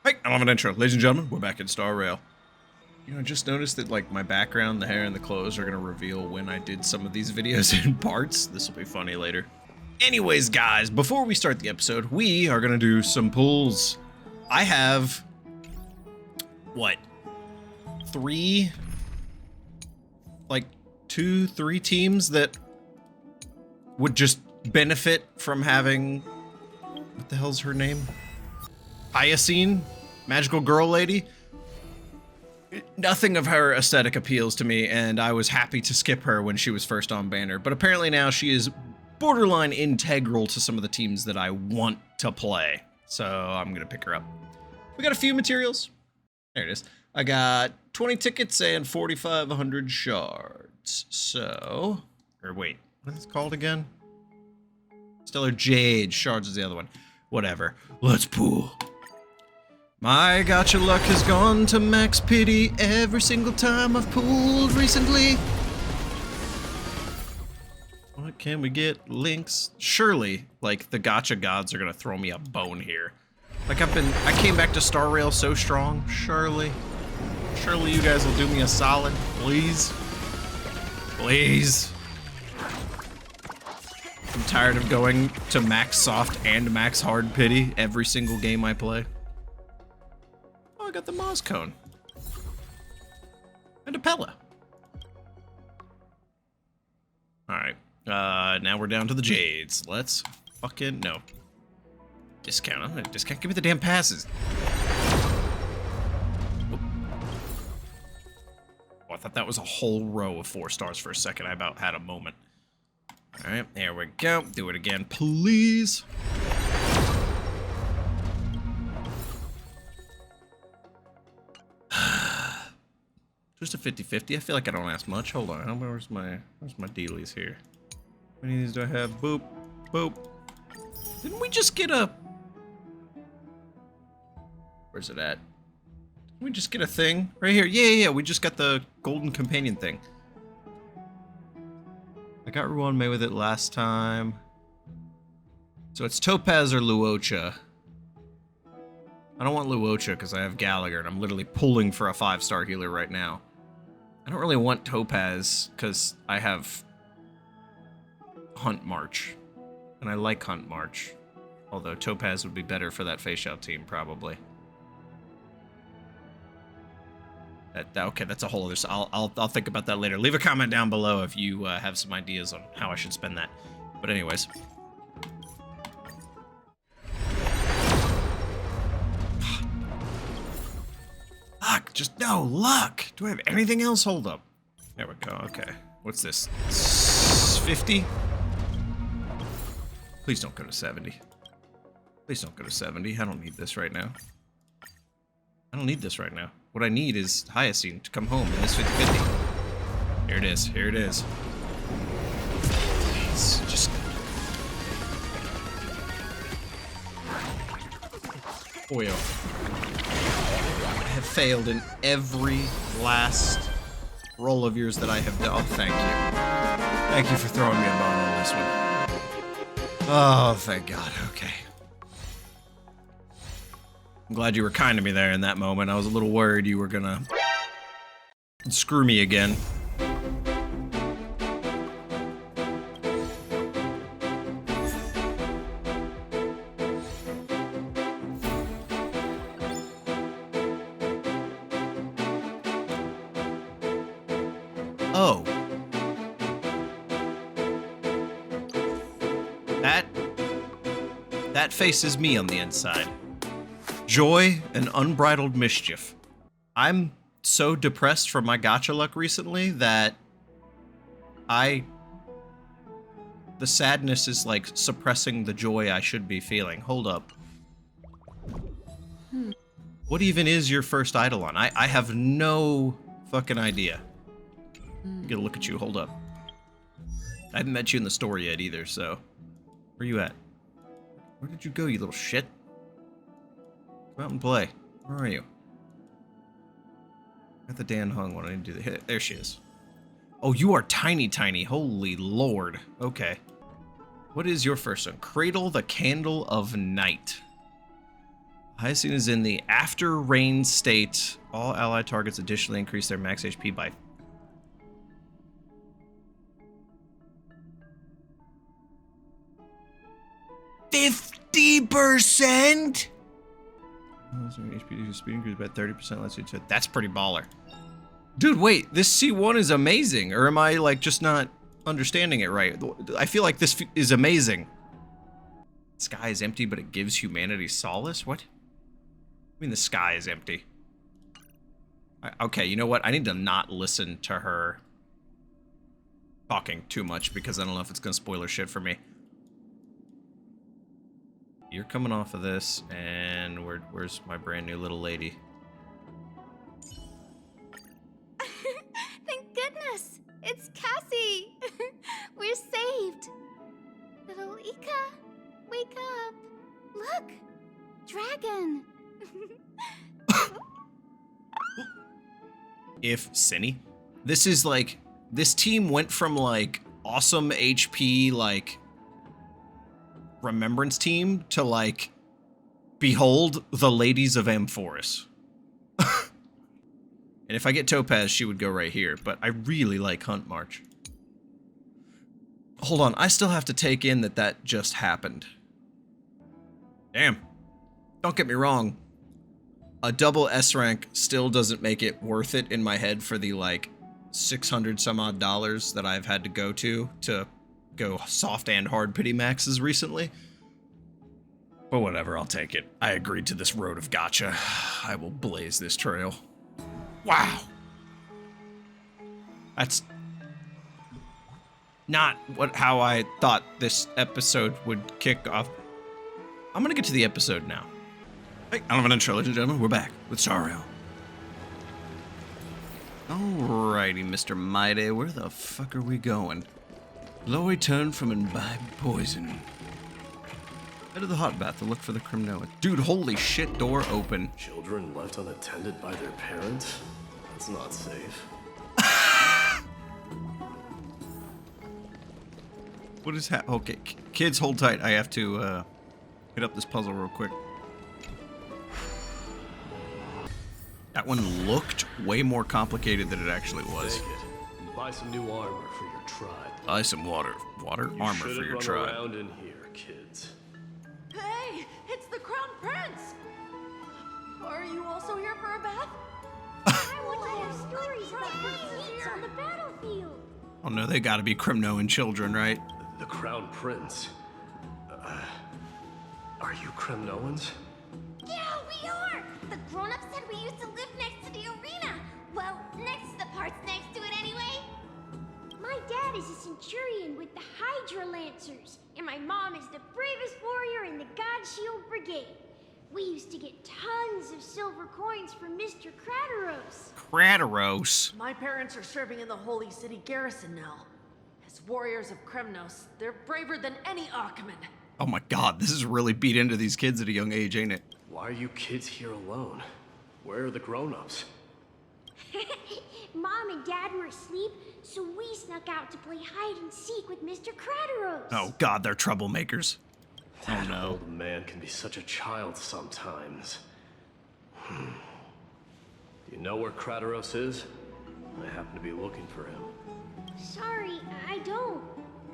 Hey, I don't have an intro. Ladies and gentlemen, we're back in Starrail. You know, I just noticed that, like, my background, the hair, and the clothes are gonna reveal when I did some of these videos in parts. This will be funny later. Anyways, guys, before we start the episode, we are gonna do some pulls. I have... what? Three teams that would just benefit from having... what the hell's her name? Hyacine? Magical girl lady? Nothing of her aesthetic appeals to me, and I was happy to skip her when she was first on banner. But apparently now she is borderline integral to some of the teams that I want to play. So I'm gonna pick her up. We got a few materials. There it is. I got 20 tickets and 4,500 shards. So, or wait, what is it called again? Stellar Jade. Shards is the other one. Whatever. Let's pool. My gacha luck has gone to max pity every single time I've pooled recently. What can we get? Links? Surely, like, the gacha gods are gonna throw me a bone here. Like, I came back to Starrail so strong. Surely you guys will do me a solid, please. Please. I'm tired of going to max soft and max hard pity every single game I play. I got the Moz Cone. And a Pella. Alright. Now we're down to the Jades. Let's fucking... no. Discount. I'm gonna discount. Give me the damn passes. Oh, I thought that was a whole row of 4 stars for a second. I about had a moment. Alright, there we go. Do it again, please. Just a 50-50. I feel like I don't ask much. Hold on. Where's my dealies here? How many of these do I have? Boop. Boop. Didn't we just get a... where's it at? Didn't we just get a thing? Right here. Yeah. We just got the golden companion thing. I got Ruan May with it last time. So it's Topaz or Luocha. I don't want Luocha because I have Gallagher and I'm literally pulling for a 5-star healer right now. I don't really want Topaz because I have Hunt March. And I like Hunt March. Although Topaz would be better for that face out team, probably. Okay, that's a whole other... I'll think about that later. Leave a comment down below if you have some ideas on how I should spend that. But anyways... luck! Just no luck! Do I have anything else? Hold up. There we go, okay. What's this? 50? Please don't go to 70. Please don't go to 70. I don't need this right now. I don't need this right now. What I need is Hyacine to come home in this 50-50. Here it is. Here it is. Please, just... Boyo. Have failed in every last roll of yours that I have done. Oh, thank you. Thank you for throwing me a bone on this one. Oh, thank God. Okay. I'm glad you were kind to me there in that moment. I was a little worried you were gonna screw me again. Oh. That faces me on the inside. Joy and unbridled mischief. I'm so depressed from my gacha luck recently that the sadness is like suppressing the joy I should be feeling. Hold up. What even is your first Eidolon? I have no fucking idea. Get a look at you, hold up. I haven't met you in the store yet either, so... where you at? Where did you go, you little shit? Come out and play. Where are you? Got the Dan Hung one. I didn't do the... there she is. Oh, you are tiny. Holy lord. Okay. What is your first one? Cradle the Candle of Night. Hyacine is in the after rain state. All allied targets additionally increase their max HP by 50%? HP speed increase by 30% lets you to. That's pretty baller. Dude, wait, this C1 is amazing. Or am I, like, just not understanding it right? I feel like this is amazing. The sky is empty, but it gives humanity solace? What? I mean, the sky is empty. Okay, you know what? I need to not listen to her talking too much because I don't know if it's gonna spoil her shit for me. You're coming off of this, and where's my brand new little lady? Thank goodness! It's Cassie! We're saved! Little Ika, wake up! Look! Dragon! If Cinny? This is like, this team went from like awesome HP, like remembrance team to like, behold the ladies of Amphoreus. And if I get Topaz, she would go right here, but I really like Hunt March. Hold on, I still have to take in that that just happened. Damn. Don't get me wrong. A double S rank still doesn't make it worth it in my head for the like 600 some odd dollars that I've had to go soft and hard pity maxes recently. But whatever, I'll take it. I agreed to this road of gotcha. I will blaze this trail. Wow. That's not how I thought this episode would kick off. I'm gonna get to the episode now. Hey, I don't have an intro, ladies and gentlemen. We're back with starrail. Alrighty, Mr. Mydei, where the fuck are we going? Blow a turn from Imbibed Poison. Head to the hot bath to look for the Kremnoan. Dude, holy shit, door open. Children left unattended by their parents? That's not safe. What is okay, kids, hold tight. I have to hit up this puzzle real quick. That one looked way more complicated than it actually was. Take it and buy some new armor for your tribe. Buy some armor for your run tribe. Around in here, kids. Hey, it's the Crown Prince! Are you also here for a bath? I want to hear stories about princes on the battlefield! Oh no, they gotta be Kremnoan children, right? The Crown Prince. Are you Kremnoans? Yeah, we are! The grown-ups said we used to live next to the arena! Well, next to the parts next to it anyway! My dad is a centurion with the Hydra Lancers, and my mom is the bravest warrior in the God Shield Brigade. We used to get tons of silver coins from Mr. Krateros. Krateros? My parents are serving in the Holy City garrison now. As warriors of KREMNOS, they're braver than any Okhema. Oh my god, this is really beat into these kids at a young age, ain't it? Why are you kids here alone? Where are the grown-ups? Mom and Dad were asleep, so we snuck out to play hide and seek with Mr. Krateros. Oh god, they're troublemakers. That Oh no. old man can be such a child sometimes. Do you know where Krateros is? I happen to be looking for him. Sorry, I don't.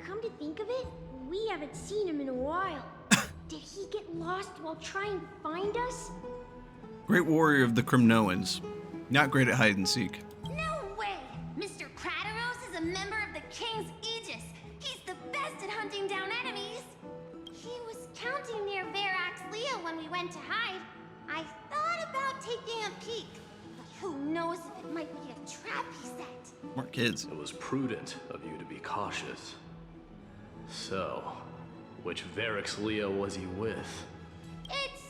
Come to think of it, we haven't seen him in a while. Did he get lost while trying to find us? Great warrior of the Kremnoans. Not great at hide and seek. No way! Mr. Krateros is a member of the King's Aegis. He's the best at hunting down enemies. He was counting near Aglaea when we went to hide. I thought about taking a peek, but who knows if it might be a trap he set. Smart kids. It was prudent of you to be cautious. So, which Aglaea was he with? It's,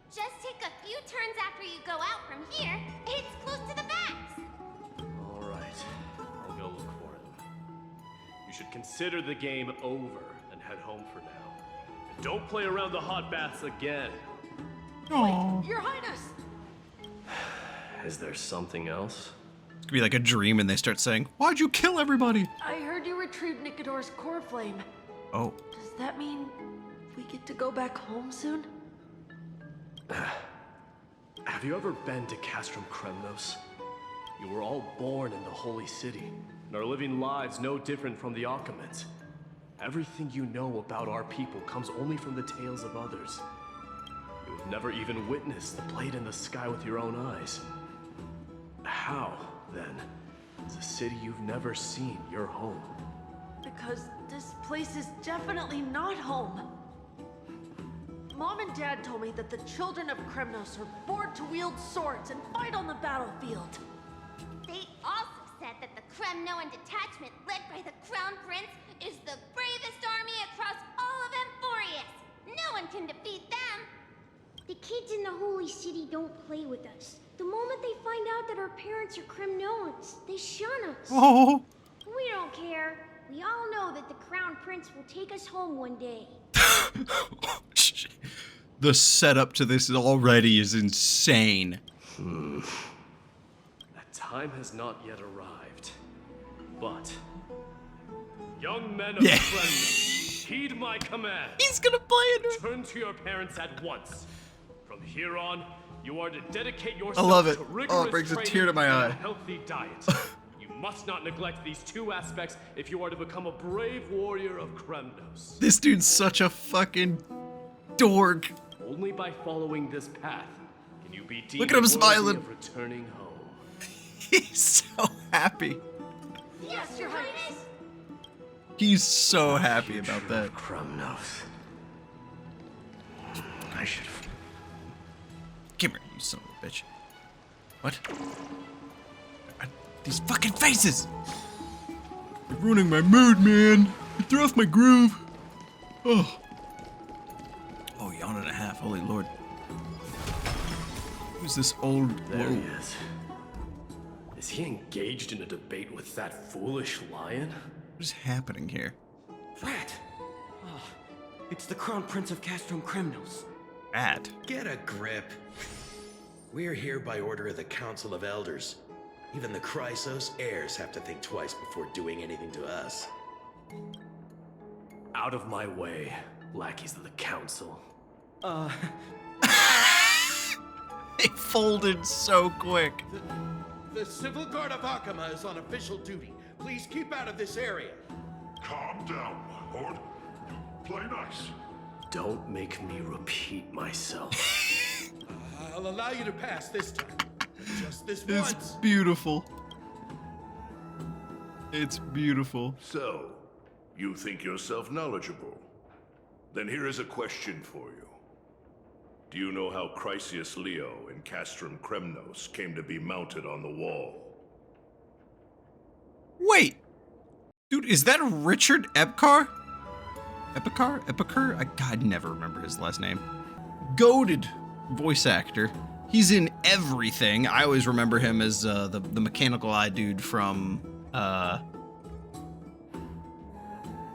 just take a few turns after you go out from here. It's close to the bats. Alright, I'll go look for him. You should consider the game over and head home for now. And don't play around the hot baths again. Wait, Your Highness! Is there something else? It could be like a dream and they start saying, "Why'd you kill everybody?" I heard you retrieved Nicodor's core flame. Oh. Does that mean we get to go back home soon? Have you ever been to KREMNOS? You were all born in the Holy City, and are living lives no different from the Okhemans. Everything you know about our people comes only from the tales of others. You have never even witnessed the blade in the sky with your own eyes. How, then, is a city you've never seen your home? Because this place is definitely not home. Mom and Dad told me that the children of KREMNOS are born to wield swords and fight on the battlefield. They also said that the Kremnoan detachment led by the Crown Prince is the bravest army across all of Amphoreus. No one can defeat them. The kids in the Holy City don't play with us. The moment they find out that our parents are Kremnoans, they shun us. Oh. We don't care. We all know that the Crown Prince will take us home one day. The setup to this already is insane. That time has not yet arrived. But, young men of KREMNOS, heed my command. He's gonna play it. Turn to your parents at once. From here on, you are to dedicate I yourself love it. to Oh, rigorous it brings a training tear to my and eye. a healthy diet. You must not neglect these two aspects if you are to become a brave warrior of KREMNOS. This dude's such a fucking dork. Only by following this path can you be deemed Look at him worthy smiling. of returning home. He's so happy. Yes, Your Highness. He's so happy about that. KREMNOS. I should have. Come here, you son of a bitch. What? These fucking faces! You're ruining my mood, man. You threw off my groove. Oh. Oh, yawn and a half. Holy Lord. Who's this old? There he is. Is he engaged in a debate with that foolish lion? What is happening here? Rat! Oh, it's the Crown Prince of KREMNOS. At. Get a grip. We're here by order of the Council of Elders. Even the Krateros heirs have to think twice before doing anything to us. Out of my way, lackeys of the council. They folded so quick. The Civil Guard of Okhema is on official duty. Please keep out of this area. Calm down, my lord. Play nice. Don't make me repeat myself. I'll allow you to pass this time. Just this It's once. beautiful. It's beautiful. So, you think yourself knowledgeable? Then here is a question for you. Do you know how Chrysius Leo in KREMNOS came to be mounted on the wall? Wait. Dude, is that Richard Epcar? Epicur? I never remember his last name. Goated voice actor. He's in everything. I always remember him as the mechanical eye dude from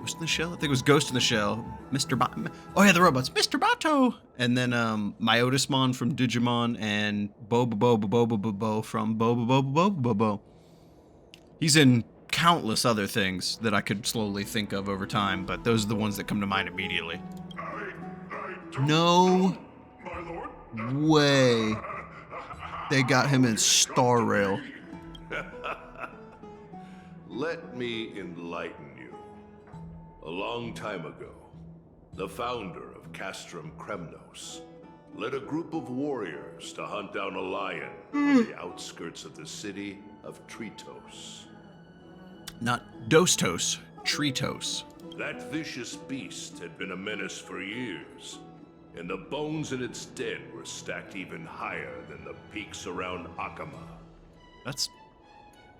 Ghost in the Shell? I think it was Ghost in the Shell. Oh yeah, the robots. Mr. Bato! And then Myotismon from Digimon and Bobo from Bobo. He's in countless other things that I could slowly think of over time, but those are the ones that come to mind immediately. I don't No know, my lord. way. They got him in Starrail. Let me enlighten you. A long time ago, the founder of KREMNOS led a group of warriors to hunt down a lion on the outskirts of the city of Tritos. Not Dostos, Tritos. That vicious beast had been a menace for years, and the bones in its den were stacked even higher than the peaks around Okhema. That's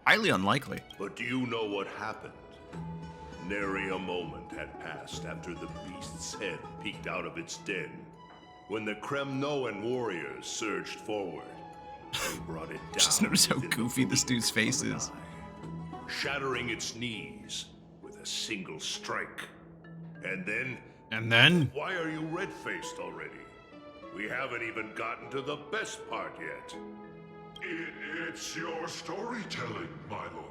highly unlikely. But do you know what happened? Nary a moment had passed after the beast's head peeked out of its den, when the Kremnoan warriors surged forward and brought it down. Just notice how within the goofy this blink dude's of face an is. eye, shattering its knees with a single strike. And then, why are you red-faced already? We haven't even gotten to the best part yet. It's your storytelling, my lord.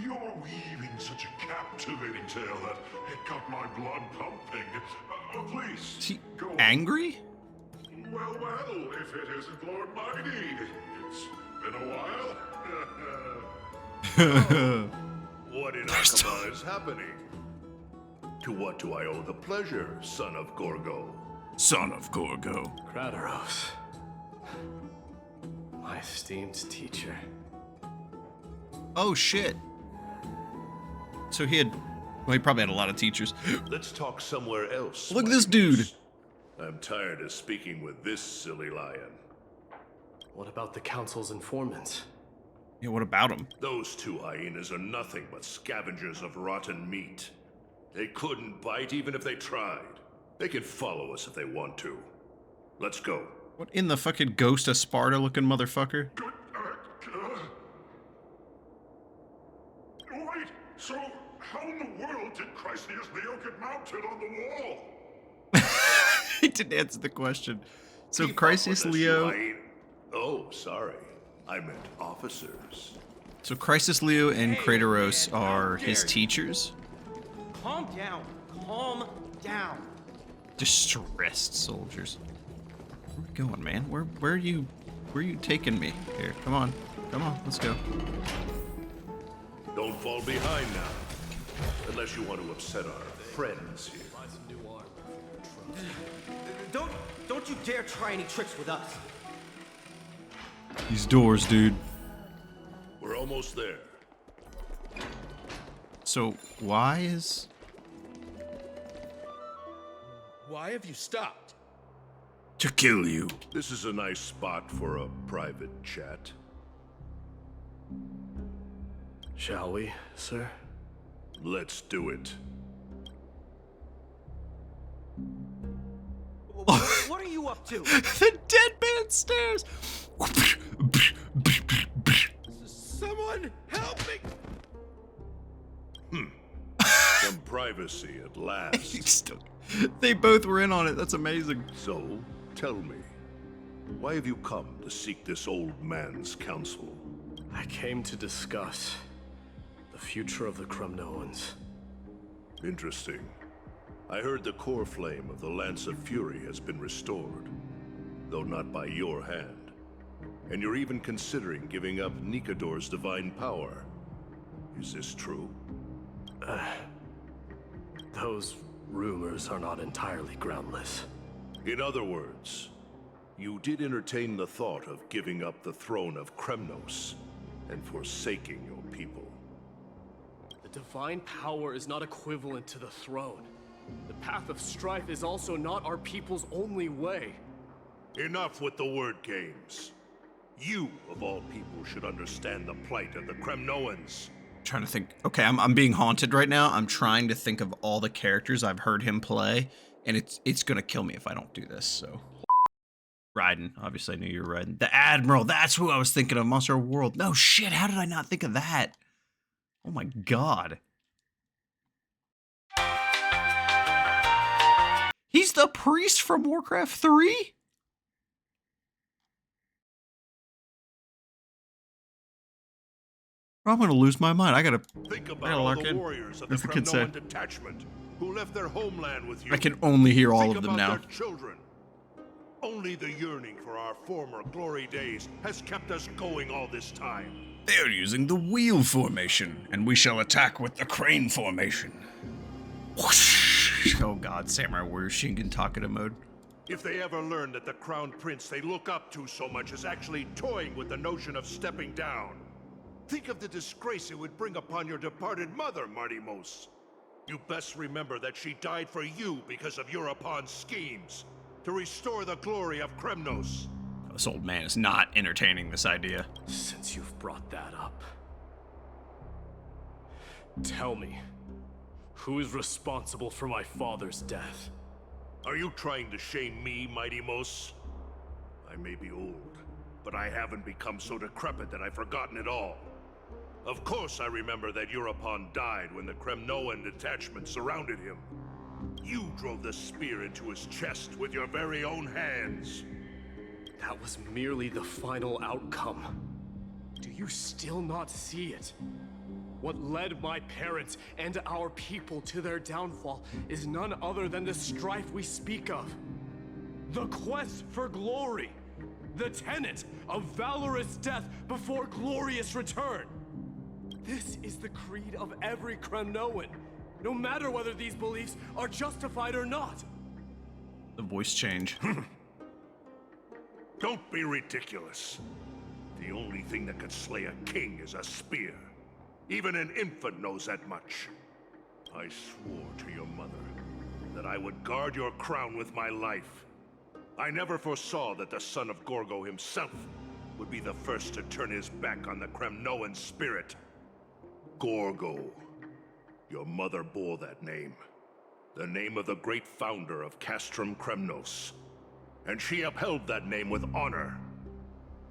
You're weaving such a captivating tale that it got my blood pumping. Please, Is he go on. angry? Well, if it isn't Lord Mydei. It's been a while. What in Okhema is happening? To what do I owe the pleasure, son of Gorgo? Son of Gorgo. Krateros. My esteemed teacher. Oh shit. So he probably had a lot of teachers. Let's talk somewhere else. Look at this dude. I'm tired of speaking with this silly lion. What about the council's informants? Yeah, what about him? Those two hyenas are nothing but scavengers of rotten meat. They couldn't bite even if they tried. They can follow us if they want to. Let's go. What in the fucking Ghost of Sparta looking motherfucker? Wait, so how in the world did Chrysius Leo get mounted on the wall? He didn't answer the question. So Chrysius Leo... Oh, sorry. I meant officers. So Chrysius Leo and Krateros are his teachers? Calm down. Calm down. Distressed soldiers. Where are we going, man? Where are you taking me? Here, come on, let's go. Don't fall behind now, unless you want to upset our friends here. Don't you dare try any tricks with us. These doors, dude. We're almost there. So why have you stopped? to kill you? This is a nice spot for a private chat. Shall we, sir? Let's do it. What are you up to? The dead man stares. Someone help me! Some privacy at last. They both were in on it. That's amazing. So, tell me, why have you come to seek this old man's counsel? I came to discuss the future of the Kremnoans. Interesting. I heard the core flame of the Lance of Fury has been restored, though not by your hand. And you're even considering giving up Nikador's divine power. Is this true? Those rumors are not entirely groundless. In other words, you did entertain the thought of giving up the throne of KREMNOS and forsaking your people. The divine power is not equivalent to the throne. The path of strife is also not our people's only way. Enough with the word games. You, of all people, should understand the plight of the Kremnoans. Trying to think. Okay, I'm being haunted right now. I'm trying to think of all the characters I've heard him play, and it's gonna kill me if I don't do this. So, Raiden. Obviously, I knew you were Raiden. The Admiral. That's who I was thinking of. Monster World. No shit. How did I not think of that? Oh my god. He's the priest from Warcraft 3? I'm gonna lose my mind. I gotta Think about all the in. warriors of the That's the kid say. Kremnoan detachment who left their homeland with you. I can only hear all Think of them about now. their children. Only the yearning for our former glory days has kept us going all this time. They are using the wheel formation, and we shall attack with the crane formation. Whoosh. Oh god, Samurai Warrior Shingen Takeda mode. If they ever learn that the crown prince they look up to so much is actually toying with the notion of stepping down, think of the disgrace it would bring upon your departed mother, Mydeimos. You best remember that she died for you because of Europon's schemes to restore the glory of KREMNOS. This old man is not entertaining this idea. Since you've brought that up, tell me, who is responsible for my father's death? Are you trying to shame me, Mydeimos? I may be old, but I haven't become so decrepit that I've forgotten it all. Of course I remember that Europon died when the Kremnoan detachment surrounded him. You drove the spear into his chest with your very own hands. That was merely the final outcome. Do you still not see it? What led my parents and our people to their downfall is none other than the strife we speak of. The quest for glory. The tenet of valorous death before glorious return. This is the creed of every Kremnoan, no matter whether these beliefs are justified or not. The voice change. Don't be ridiculous. The only thing that could slay a king is a spear. Even an infant knows that much. I swore to your mother that I would guard your crown with my life. I never foresaw that the son of Gorgo himself would be the first to turn his back on the Kremnoan spirit. Gorgo. Your mother bore that name. The name of the great founder of KREMNOS. And she upheld that name with honor.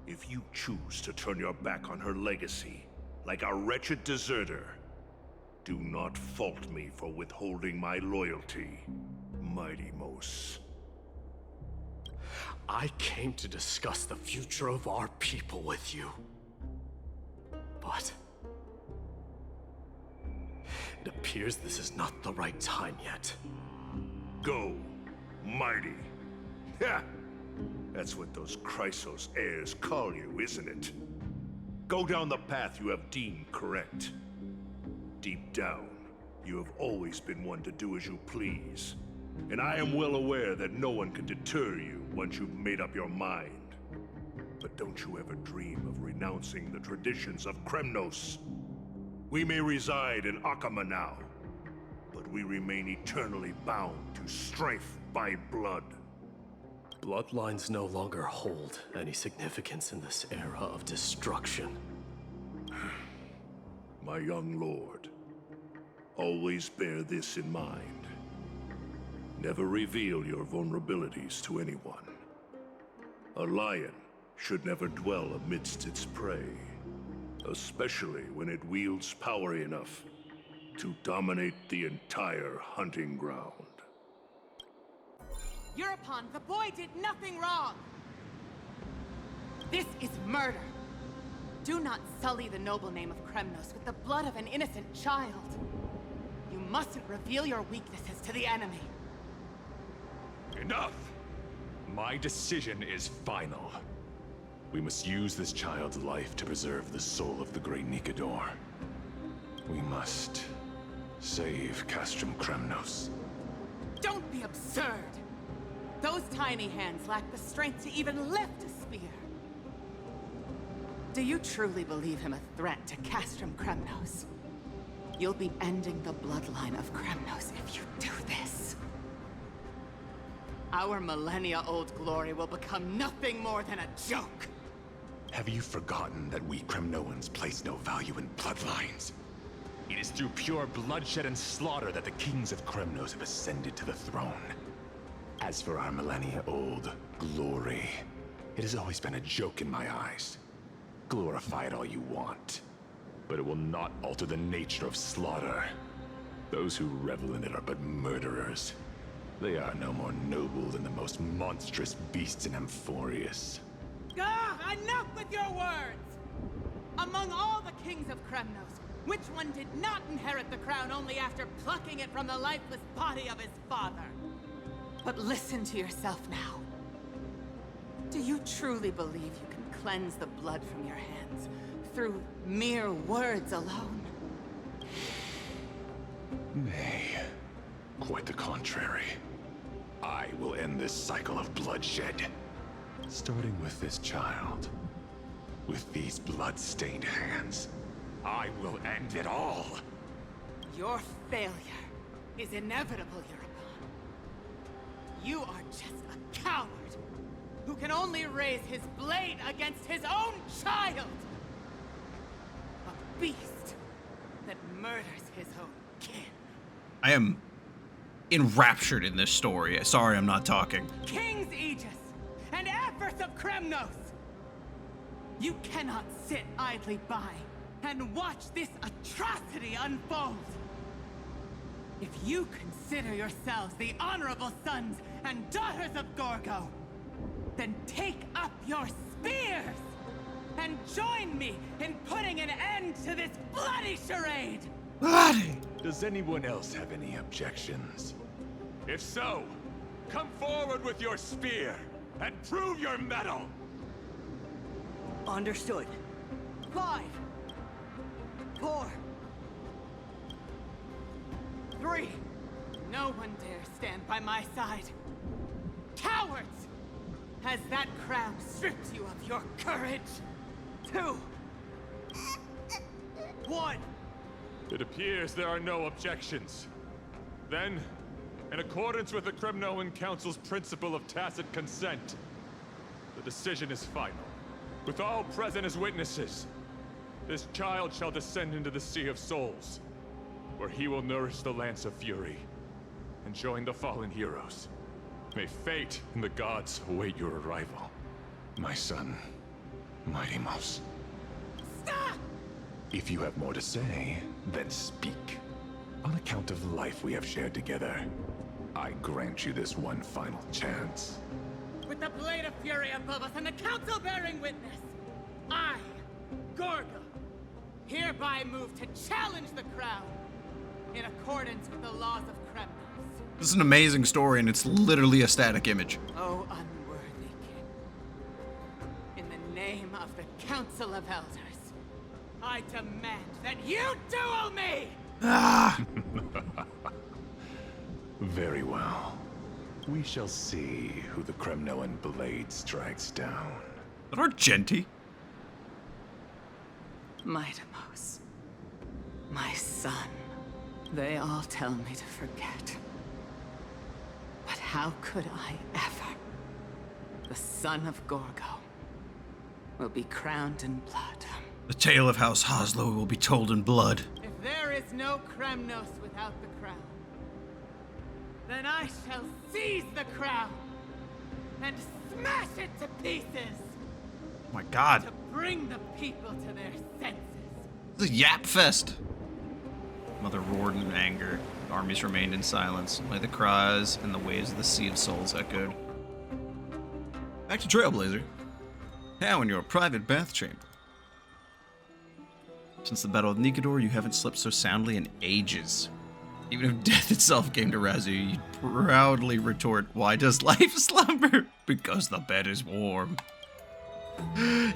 If you choose to turn your back on her legacy, like a wretched deserter, do not fault me for withholding my loyalty, Mydeimos. I came to discuss the future of our people with you. But it appears this is not the right time yet. Go, mighty. Ha! That's what those Krateros heirs call you, isn't it? Go down the path you have deemed correct. Deep down, you have always been one to do as you please. And I am well aware that no one can deter you once you've made up your mind. But don't you ever dream of renouncing the traditions of KREMNOS. We may reside in Okhema now, but we remain eternally bound to strength by blood. Bloodlines no longer hold any significance in this era of destruction. My young lord, always bear this in mind. Never reveal your vulnerabilities to anyone. A lion should never dwell amidst its prey, especially when it wields power enough to dominate the entire hunting ground. Eurupon, the boy did nothing wrong! This is murder! Do not sully the noble name of KREMNOS with the blood of an innocent child. You mustn't reveal your weaknesses to the enemy. Enough! My decision is final. We must use this child's life to preserve the soul of the great Nikador. We must save KREMNOS. Don't be absurd! Those tiny hands lack the strength to even lift a spear. Do you truly believe him a threat to KREMNOS? You'll be ending the bloodline of KREMNOS if you do this. Our millennia-old glory will become nothing more than a joke. Have you forgotten that we Kremnoans place no value in bloodlines? It is through pure bloodshed and slaughter that the kings of KREMNOS have ascended to the throne. As for our millennia-old glory, it has always been a joke in my eyes. Glorify it all you want, but it will not alter the nature of slaughter. Those who revel in it are but murderers. They are no more noble than the most monstrous beasts in Amphoreus. Enough with your words! Among all the kings of KREMNOS, which one did not inherit the crown only after plucking it from the lifeless body of his father? But listen to yourself now. Do you truly believe you can cleanse the blood from your hands through mere words alone? Nay, quite the contrary. I will end this cycle of bloodshed. Starting with this child. With these blood-stained hands. I will end it all! Your failure is inevitable, Eurupon. You are just a coward who can only raise his blade against his own child! A beast that murders his own kin. I am enraptured in this story. Sorry, I'm not talking. King's Aegis and Amphoreus of KREMNOS! You cannot sit idly by and watch this atrocity unfold. If you consider yourselves the honorable sons and daughters of Gorgo, then take up your spears and join me in putting an end to this bloody charade! Bloody! Does anyone else have any objections? If so, come forward with your spear and prove your mettle. Understood. 5, 4, 3. No one dare stand by my side. Cowards! Has that crown stripped you of your courage? 2, 1. It appears there are no objections. Then, in accordance with the Kremnoan Council's principle of tacit consent, the decision is final. With all present as witnesses, this child shall descend into the Sea of Souls, where he will nourish the Lance of Fury and join the fallen heroes. May fate and the gods await your arrival, my son, Mydeimos. Stop! If you have more to say, then speak. On account of the life we have shared together, I grant you this one final chance. With the blade of fury above us and the council bearing witness, I, Gorgo, hereby move to challenge the crown in accordance with the laws of KREMNOS. This is an amazing story, and it's literally a static image. Oh, unworthy king. In the name of the Council of Elders, I demand that you duel me! Ah! Very well. We shall see who the Kremnoan blade strikes down. That Argenti? Mydeimos. My son. They all tell me to forget. But how could I ever? The son of Gorgo will be crowned in blood. The tale of House Hoslow will be told in blood. If there is no KREMNOS without the crown, then I shall seize the crown and smash it to pieces. Oh my god. To bring the people to their senses. This is Yap Fest. Mother roared in anger. The armies remained in silence. Only the cries and the waves of the Sea of Souls echoed. Back to Trailblazer. Now in your private bath chamber. Since the Battle of Nikador, you haven't slept so soundly in ages. Even if death itself came to razz you, you'd proudly retort, why does life slumber? Because the bed is warm.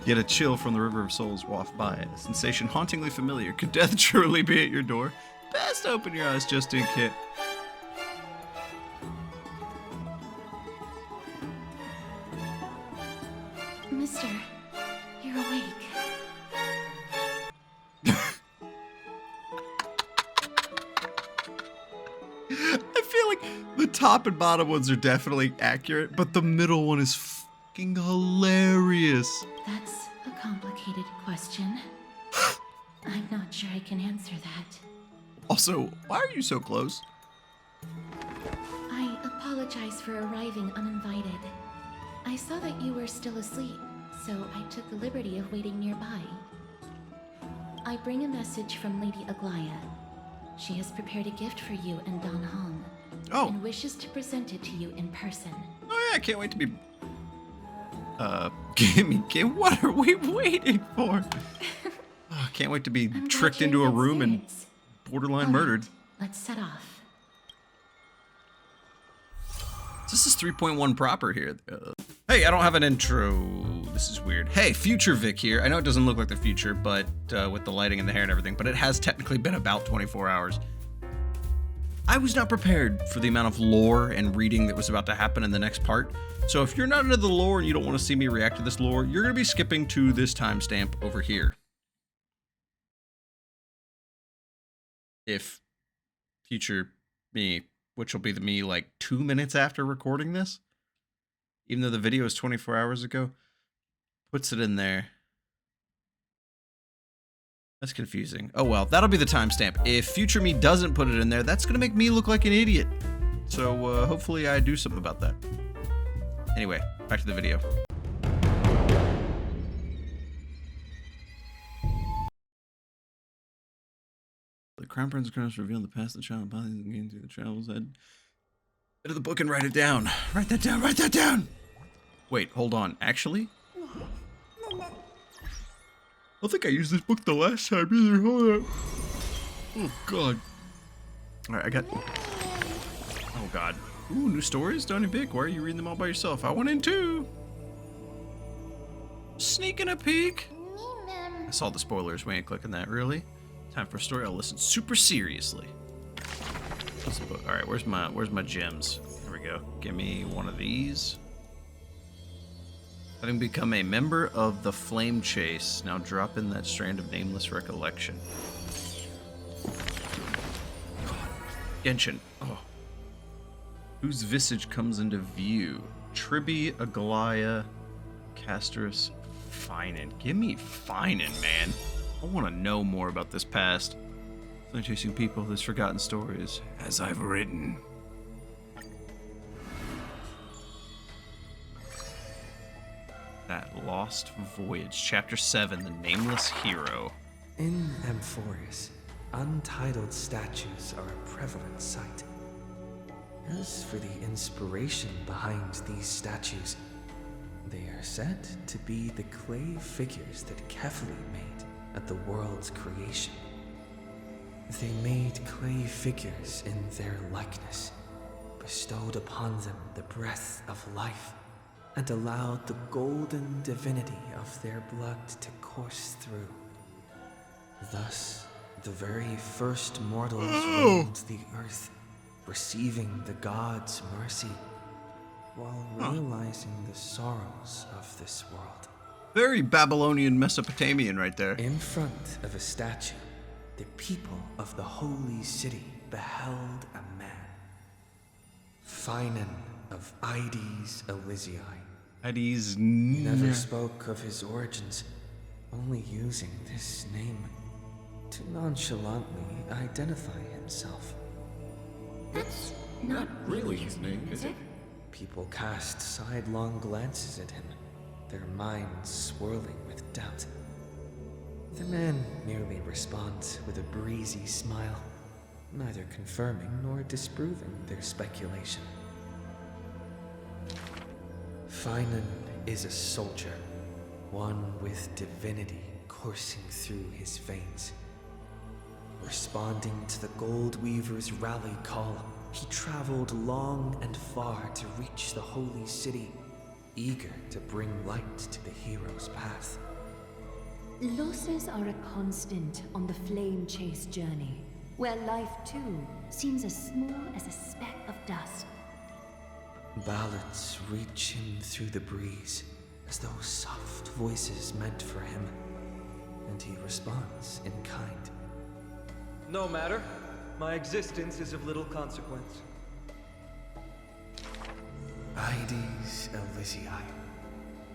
Yet a chill from the River of Souls waft by, a sensation hauntingly familiar. Could death truly be at your door? Best open your eyes just in case. Mister, you're awake. I feel like the top and bottom ones are definitely accurate, but the middle one is fucking hilarious. That's a complicated question. I'm not sure I can answer that. Also, why are you so close? I apologize for arriving uninvited. I saw that you were still asleep, so I took the liberty of waiting nearby. I bring a message from Lady Aglaea. She has prepared a gift for you and Don Hong. Oh. And wishes to present it to you in person. Oh yeah, I can't wait to be... what are we waiting for? Oh, can't wait to be tricked into a room and borderline murdered. Let's set off. This is 3.1 proper here. Hey, I don't have an intro. This is weird. Hey, Future Vic here. I know it doesn't look like the future, but with the lighting and the hair and everything, but it has technically been about 24 hours. I was not prepared for the amount of lore and reading that was about to happen in the next part. So if you're not into the lore and you don't want to see me react to this lore, you're going to be skipping to this timestamp over here. If future me, which will be the me like 2 minutes after recording this, even though the video is 24 hours ago, puts it in there. That's confusing. Oh well, that'll be the timestamp. If future me doesn't put it in there, that's gonna make me look like an idiot. So hopefully I do something about that. Anyway, back to the video. The Crown Prince of Krateros revealed the past of the child bodies and gained through the travels. Head to the book and write it down. Write that down. Write that down. Wait, hold on. Actually, I don't think I used this book the last time either. Hold up. Oh God. All right, I got. Oh God. Ooh, new stories, DonnyVick. Why are you reading them all by yourself? I went in too. Sneaking a peek. I saw the spoilers. We ain't clicking that, really. Time for a story. I'll listen super seriously. All right, where's my gems? Here we go. Give me one of these. Having become a member of the Flame Chase, now drop in that strand of nameless recollection. Genshin. Oh. Whose visage comes into view? Tribi, Aglaea, Krateros, Finan. Give me Finan, man. I want to know more about this past. Flame chasing people, this forgotten stories, as I've written. That Lost Voyage, Chapter 7, The Nameless Hero. In Amphoreus, untitled statues are a prevalent sight. As for the inspiration behind these statues, they are said to be the clay figures that Kefli made at the world's creation. They made clay figures in their likeness, bestowed upon them the breath of life, and allowed the golden divinity of their blood to course through. Thus, the very first mortals roamed the earth, receiving the gods' mercy, while realizing the sorrows of this world. Very Babylonian Mesopotamian right there. In front of a statue, the people of the holy city beheld a man, Finan of Ides Elysiae. Ides never spoke of his origins, only using this name to nonchalantly identify himself. That's not really his name, is it? People cast sidelong glances at him, their minds swirling with doubt. The man merely responds with a breezy smile, neither confirming nor disproving their speculation. Finan is a soldier, one with divinity coursing through his veins. Responding to the Gold Weaver's rally call, he traveled long and far to reach the holy city, eager to bring light to the hero's path. Losses are a constant on the Flame Chase journey, where life too seems as small as a speck of dust. Ballads reach him through the breeze, as though soft voices meant for him, and he responds in kind. No matter. My existence is of little consequence. Ides Elysiae,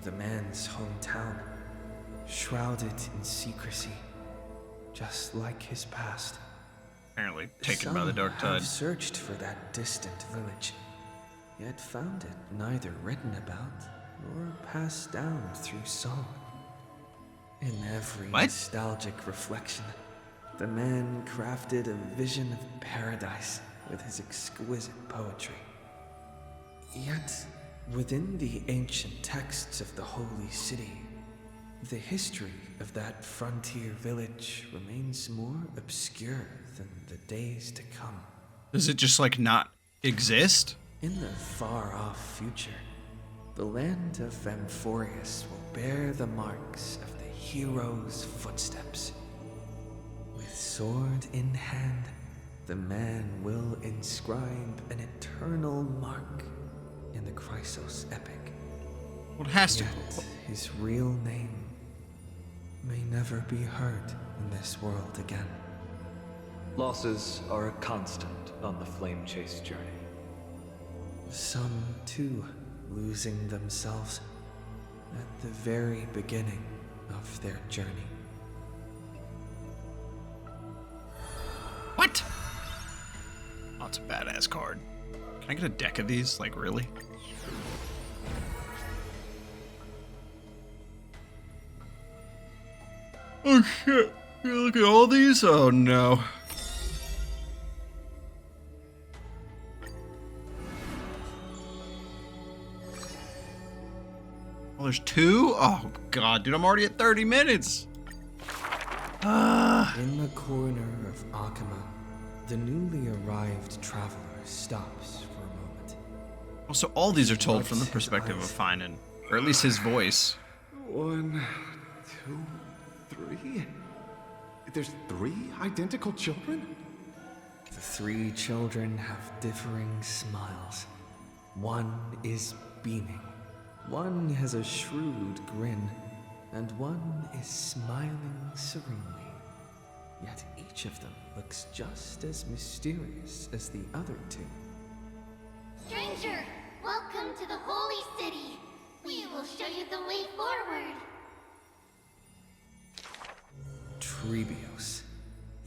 the man's hometown, shrouded in secrecy, just like his past. Apparently taken by the Dark Tide. Have searched for that distant village, yet found it neither written about nor passed down through song. In every nostalgic reflection, the man crafted a vision of paradise with his exquisite poetry. Yet, within the ancient texts of the holy city, the history of that frontier village remains more obscure than the days to come. Does it just like not exist? In the far-off future, the land of Amphoreus will bear the marks of the hero's footsteps. With sword in hand, the man will inscribe an eternal mark in the Krateros epic. What has to? Yet his real name may never be heard in this world again. Losses are a constant on the Flame Chase journey. Some, too, losing themselves at the very beginning of their journey. What? Oh, it's a badass card. Can I get a deck of these? Like, really? Oh shit. You look at all these? Oh no. Oh, there's two? Oh god, dude, I'm already at 30 minutes. In the corner of Okhema, the newly arrived traveler stops for a moment. Also, all these are told from the perspective of Finan, or at least his voice. 1, 2, 3. There's 3 identical children? The 3 children have differing smiles. One is beaming, one has a shrewd grin, and one is smiling serenely. Yet each of them looks just as mysterious as the other 2. Stranger, welcome to the Holy City. We will show you the way forward. Trebios.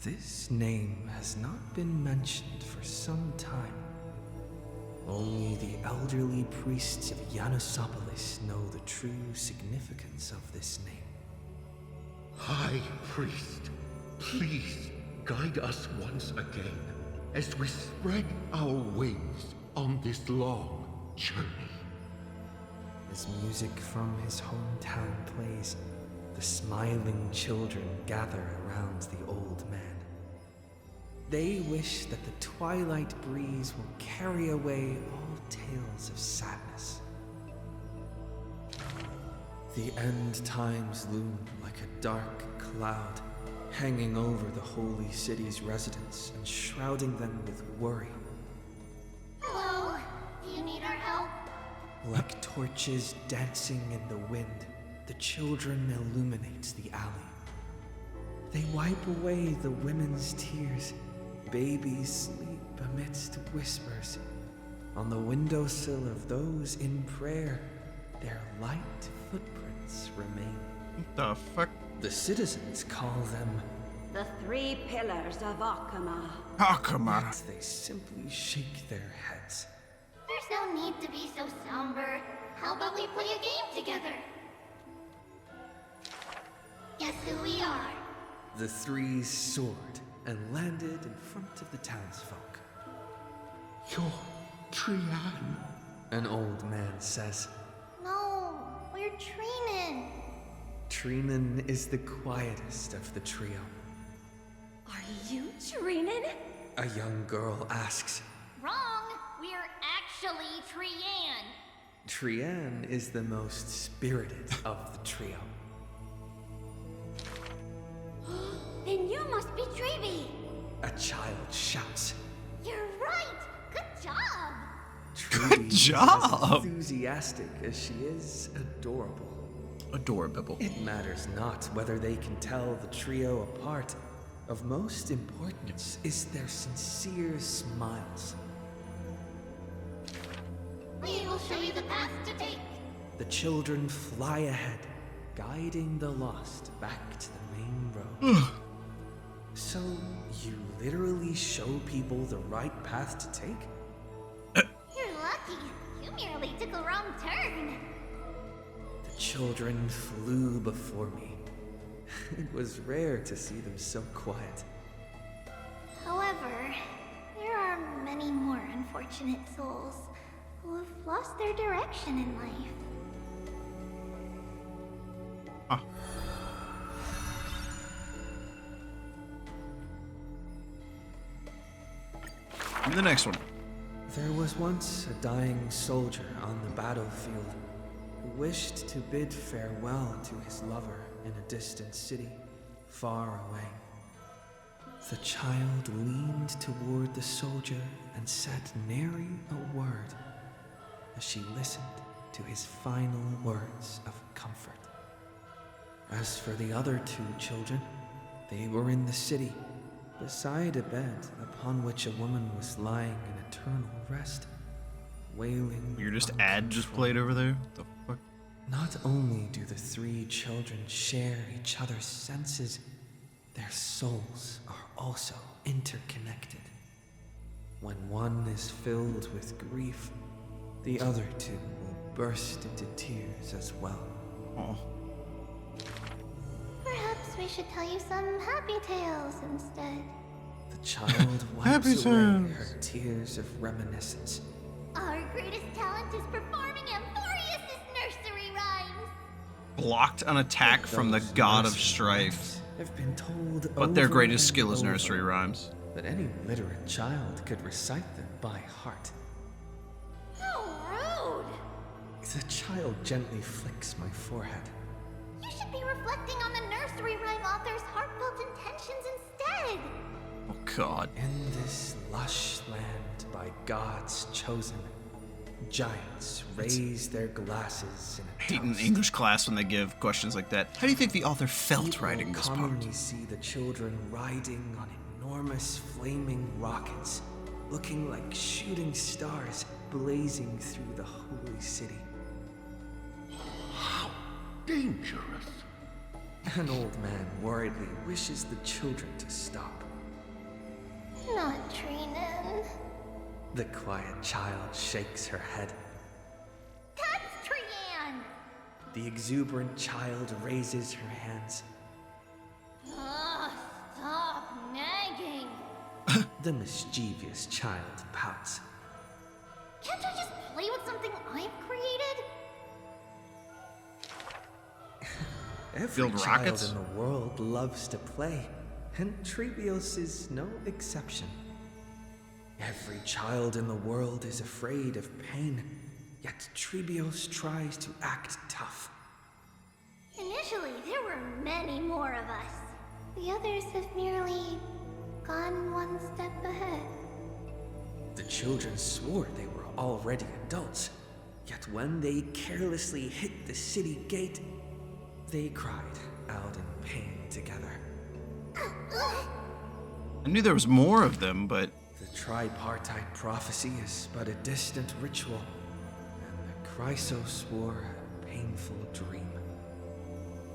This name has not been mentioned for some time. Only the elderly priests of Yanosopolis know the true significance of this name. High Priest, please guide us once again as we spread our wings on this long journey. As music from his hometown plays, the smiling children gather around the old man. They wish that the twilight breeze will carry away all tales of sadness. The end times loom like a dark cloud, hanging over the holy city's residents and shrouding them with worry. Hello, do you need our help? Like torches dancing in the wind, the children illuminate the alley. They wipe away the women's tears. Babies sleep amidst whispers. On the windowsill of those in prayer, their light footprints remain. What the fuck? The citizens call them the 3 pillars of Okhema. Okhema. Yet they simply shake their heads. There's no need to be so somber. How about we play a game together? Guess who we are? The 3 soared and landed in front of the townsfolk. You're Trian. An old man says. No, we're Trinan. Trinan is the quietest of the trio. Are you Trinan? A young girl asks. Wrong. We're actually Trian. Trian is the most spirited of the trio. Then you must be Trevi. A child shouts. You're right. Good job. Trevi Good job. Is as enthusiastic as she is adorable. Adorable. It matters not whether they can tell the trio apart. Of most importance is their sincere smiles. We will show you the path to take. The children fly ahead, guiding the lost back to the main road. So, you literally show people the right path to take? You're lucky. You merely took a wrong turn. The children flew before me. It was rare to see them so quiet. However, there are many more unfortunate souls who have lost their direction in life. The next one. There was once a dying soldier on the battlefield who wished to bid farewell to his lover in a distant city, far away. The child leaned toward the soldier and said nary a word as she listened to his final words of comfort. As for the other 2 children, they were in the city, beside a bed upon which a woman was lying in eternal rest, wailing. Weirdest ad just played over there? What the fuck? Not only do the 3 children share each other's senses, their souls are also interconnected. When one is filled with grief, the other 2 will burst into tears as well. Oh. Perhaps we should tell you some happy tales instead. The child wipes away her tears of reminiscence. Our greatest talent is performing Amphoreus' nursery rhymes. Blocked an attack from the god of strife. Have been told but their over greatest and skill is over nursery rhymes. That any literate child could recite them by heart. How The child gently flicks my forehead. You should be reflecting on the nursery rhyme author's heartfelt intentions instead. Oh God. In this lush land by gods chosen, giants raise their glasses in a I hate in English class when they give questions like that. How do you think the author felt writing this part? Commonly see the children riding on enormous flaming rockets, looking like shooting stars blazing through the holy city. How dangerous. An old man worriedly wishes the children to stop. Not Trinan. The quiet child shakes her head. That's Trian! The exuberant child raises her hands. Ugh, stop nagging. The mischievous child pouts. Can't I just play with something I've created? Every Build child rockets? in the world loves to play, and Trebios is no exception. Every child in the world is afraid of pain, yet Trebios tries to act tough. Initially, there were many more of us. The others have merely gone one step ahead. The children swore they were already adults, yet when they carelessly hit the city gate, they cried out in pain together. I knew there was more of them, but... The tripartite prophecy is but a distant ritual, and the Chrysos wore a painful dream.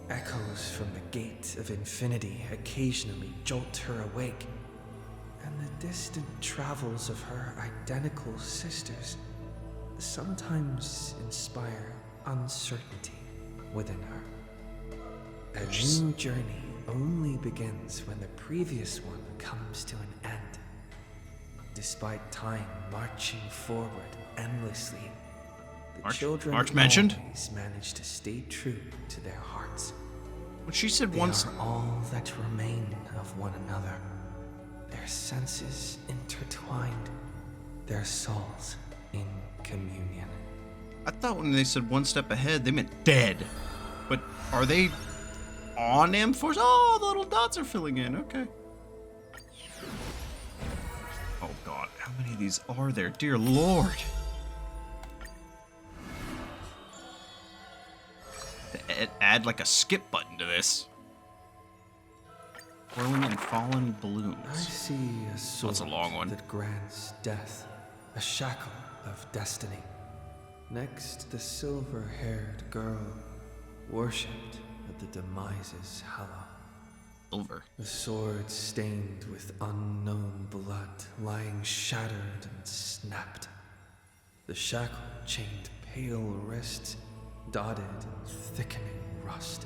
Echoes from the gate of infinity occasionally jolt her awake, and the distant travels of her identical sisters sometimes inspire uncertainty within her. A new journey only begins when the previous one comes to an end. Despite time marching forward endlessly, the children March mentioned? always manage to stay true to their hearts. What she said They once... are all that remain of one another, their senses intertwined, their souls in communion. I thought when they said one step ahead, they meant dead. But are they on Amphoreus? Oh, the little dots are filling in. Okay. Oh God, how many of these are there? Dear Lord. Add like a skip button to this. Whirling and fallen balloons. I see a sword That's a long one. that grants death, a shackle of destiny. Next, the silver-haired girl, worshipped at the demise's hallow. Silver. The sword stained with unknown blood, lying shattered and snapped. The shackle chained pale wrists, dotted in thickening rust.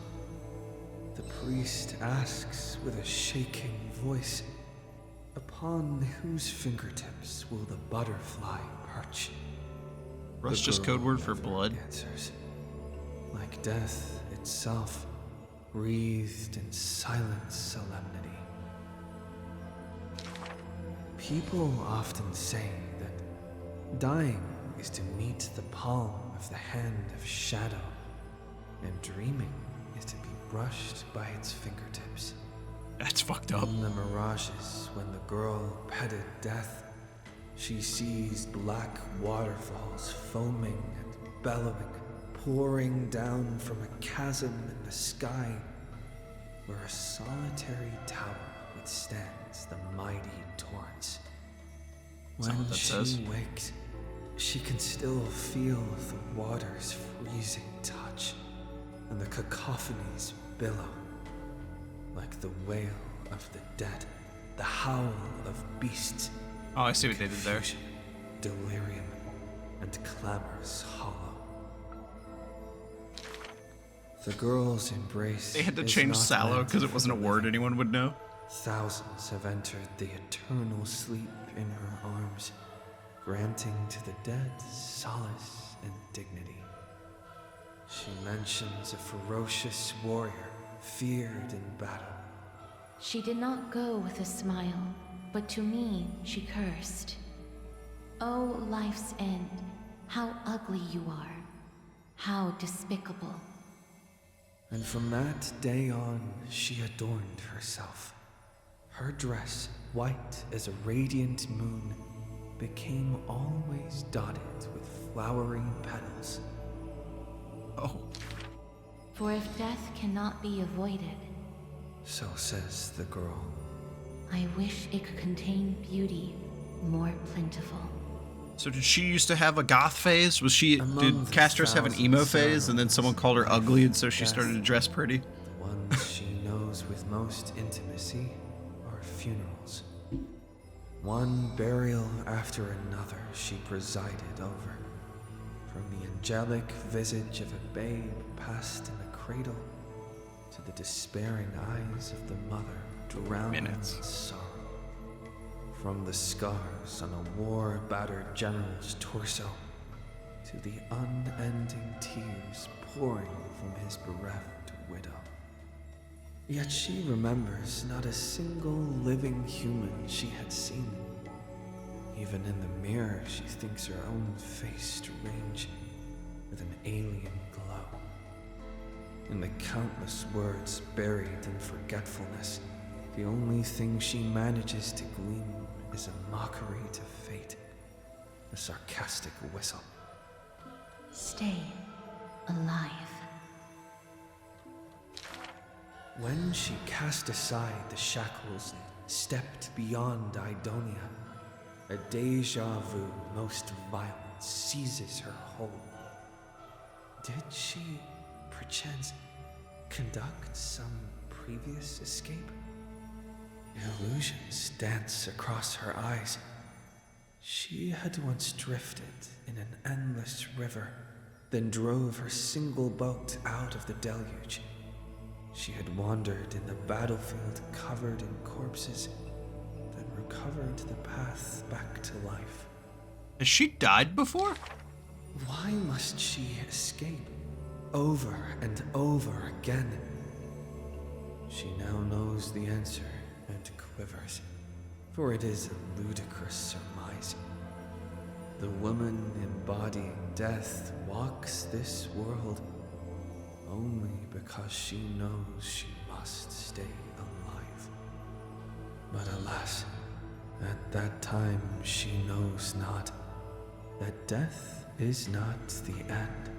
The priest asks with a shaking voice, upon whose fingertips will the butterfly perch? Rust just code word for blood? Answers, like death itself, wreathed in silent solemnity. People often say that dying is to meet the palm of the hand of shadow, and dreaming is to be brushed by its fingertips. That's fucked up. In the mirages, when the girl petted death, she sees black waterfalls foaming and bellowing, pouring down from a chasm in the sky, where a solitary tower withstands the mighty torrents. When she wakes, she can still feel the water's freezing touch, and the cacophonies billow, like the wail of the dead, the howl of beasts. Oh, I see what they did there. Delirium and clamors hollow. The girl's embrace. They had to is change not sallow meant because it for wasn't a the word living. anyone would know. Thousands have entered the eternal sleep in her arms, granting to the dead solace and dignity. She mentions a ferocious warrior feared in battle. She did not go with a smile, but to me she cursed. Oh, life's end, how ugly you are. How despicable. And from that day on, she adorned herself. Her dress, white as a radiant moon, became always dotted with flowery petals. Oh. For if death cannot be avoided, so says the girl, I wish it could contain beauty more plentiful. So did she used to have a goth phase? Did Krateros have an emo phase and then someone called her ugly and so she started to dress pretty? The ones she knows with most intimacy are funerals. One burial after another she presided over. From the angelic visage of a babe passed in a cradle to the despairing eyes of the mother drowning in sorrow. From the scars on a war-battered general's torso to the unending tears pouring from his bereft widow. Yet she remembers not a single living human she had seen. Even in the mirror, she thinks her own face strange with an alien glow. In the countless words buried in forgetfulness, the only thing she manages to glean is a mockery to fate, a sarcastic whistle. Stay alive. When she cast aside the shackles and stepped beyond Idonia, a deja vu most violent seizes her whole. Did she, perchance, conduct some previous escape? Illusions dance across her eyes. She had once drifted in an endless river, then drove her single boat out of the deluge. She had wandered in the battlefield covered in corpses, then recovered the path back to life. Has she died before? Why must she escape over and over again? She now knows the answer and quivers, for it is a ludicrous surmise. The woman embodying death walks this world only because she knows she must stay alive. But alas, at that time she knows not that death is not the end.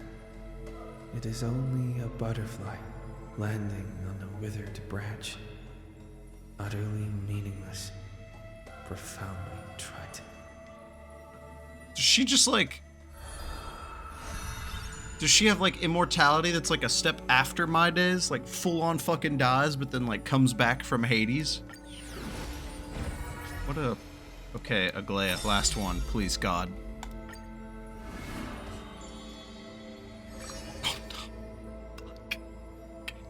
It is only a butterfly landing on a withered branch, utterly meaningless, profoundly trite. Does she just like... Does she have like immortality that's like a step after Mydei's? Like full on fucking dies but then like comes back from Hades? What a... Okay, Aglaea, last one, please God. Oh no.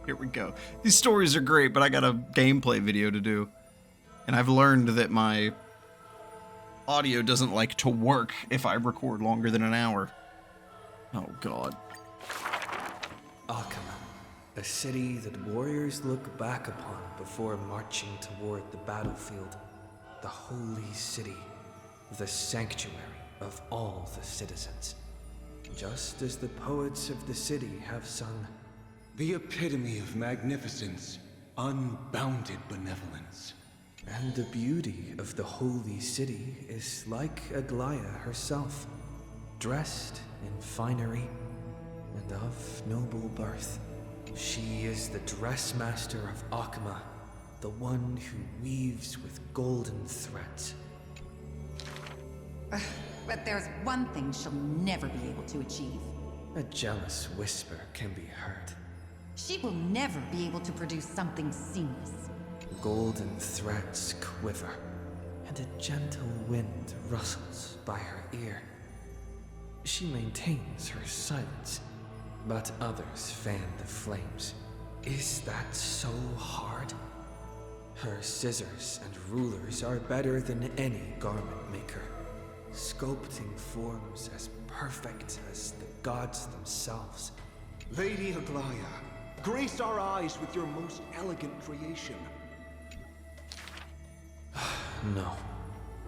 Here we go. These stories are great, but I got a gameplay video to do. And I've learned that my audio doesn't like to work if I record longer than an hour. Oh God. Okhema, a city that warriors look back upon before marching toward the battlefield. The holy city, the sanctuary of all the citizens. Just as the poets of the city have sung, the epitome of magnificence, unbounded benevolence. And the beauty of the holy city is like Aglaea herself, dressed in finery and of noble birth. She is the dressmaster of Okhema, the one who weaves with golden threads. But there's one thing she'll never be able to achieve. A jealous whisper can be heard. She will never be able to produce something seamless. Golden threads quiver, and a gentle wind rustles by her ear. She maintains her silence, but others fan the flames. Is that so hard? Her scissors and rulers are better than any garment maker, sculpting forms as perfect as the gods themselves. Lady Aglaea, grace our eyes with your most elegant creation. No.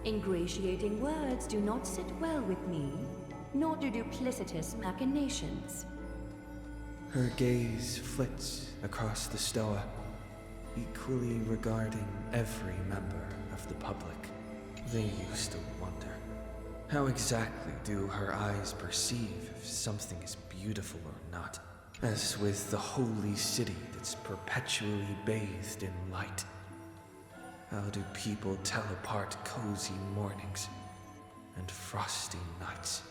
Ingratiating words do not sit well with me, nor do duplicitous machinations. Her gaze flits across the stoa, equally regarding every member of the public. They used to wonder, how exactly do her eyes perceive if something is beautiful or not? As with the holy city that's perpetually bathed in light. How do people tell apart cozy mornings and frosty nights?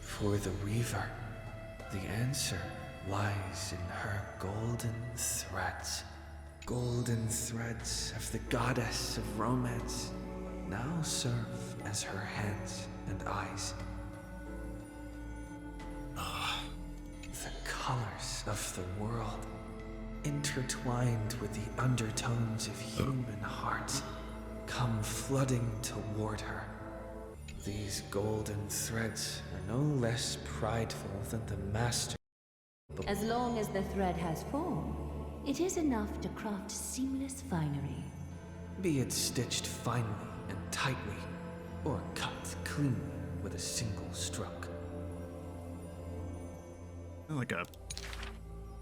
For the Weaver, the answer lies in her golden threads. Golden threads of the goddess of romance now serve as her hands and eyes. The colors of the world, intertwined with the undertones of human hearts, come flooding toward her. These golden threads are no less prideful than the master. As long as the thread has form, it is enough to craft seamless finery. Be it stitched finely and tightly, or cut cleanly with a single stroke. Like a...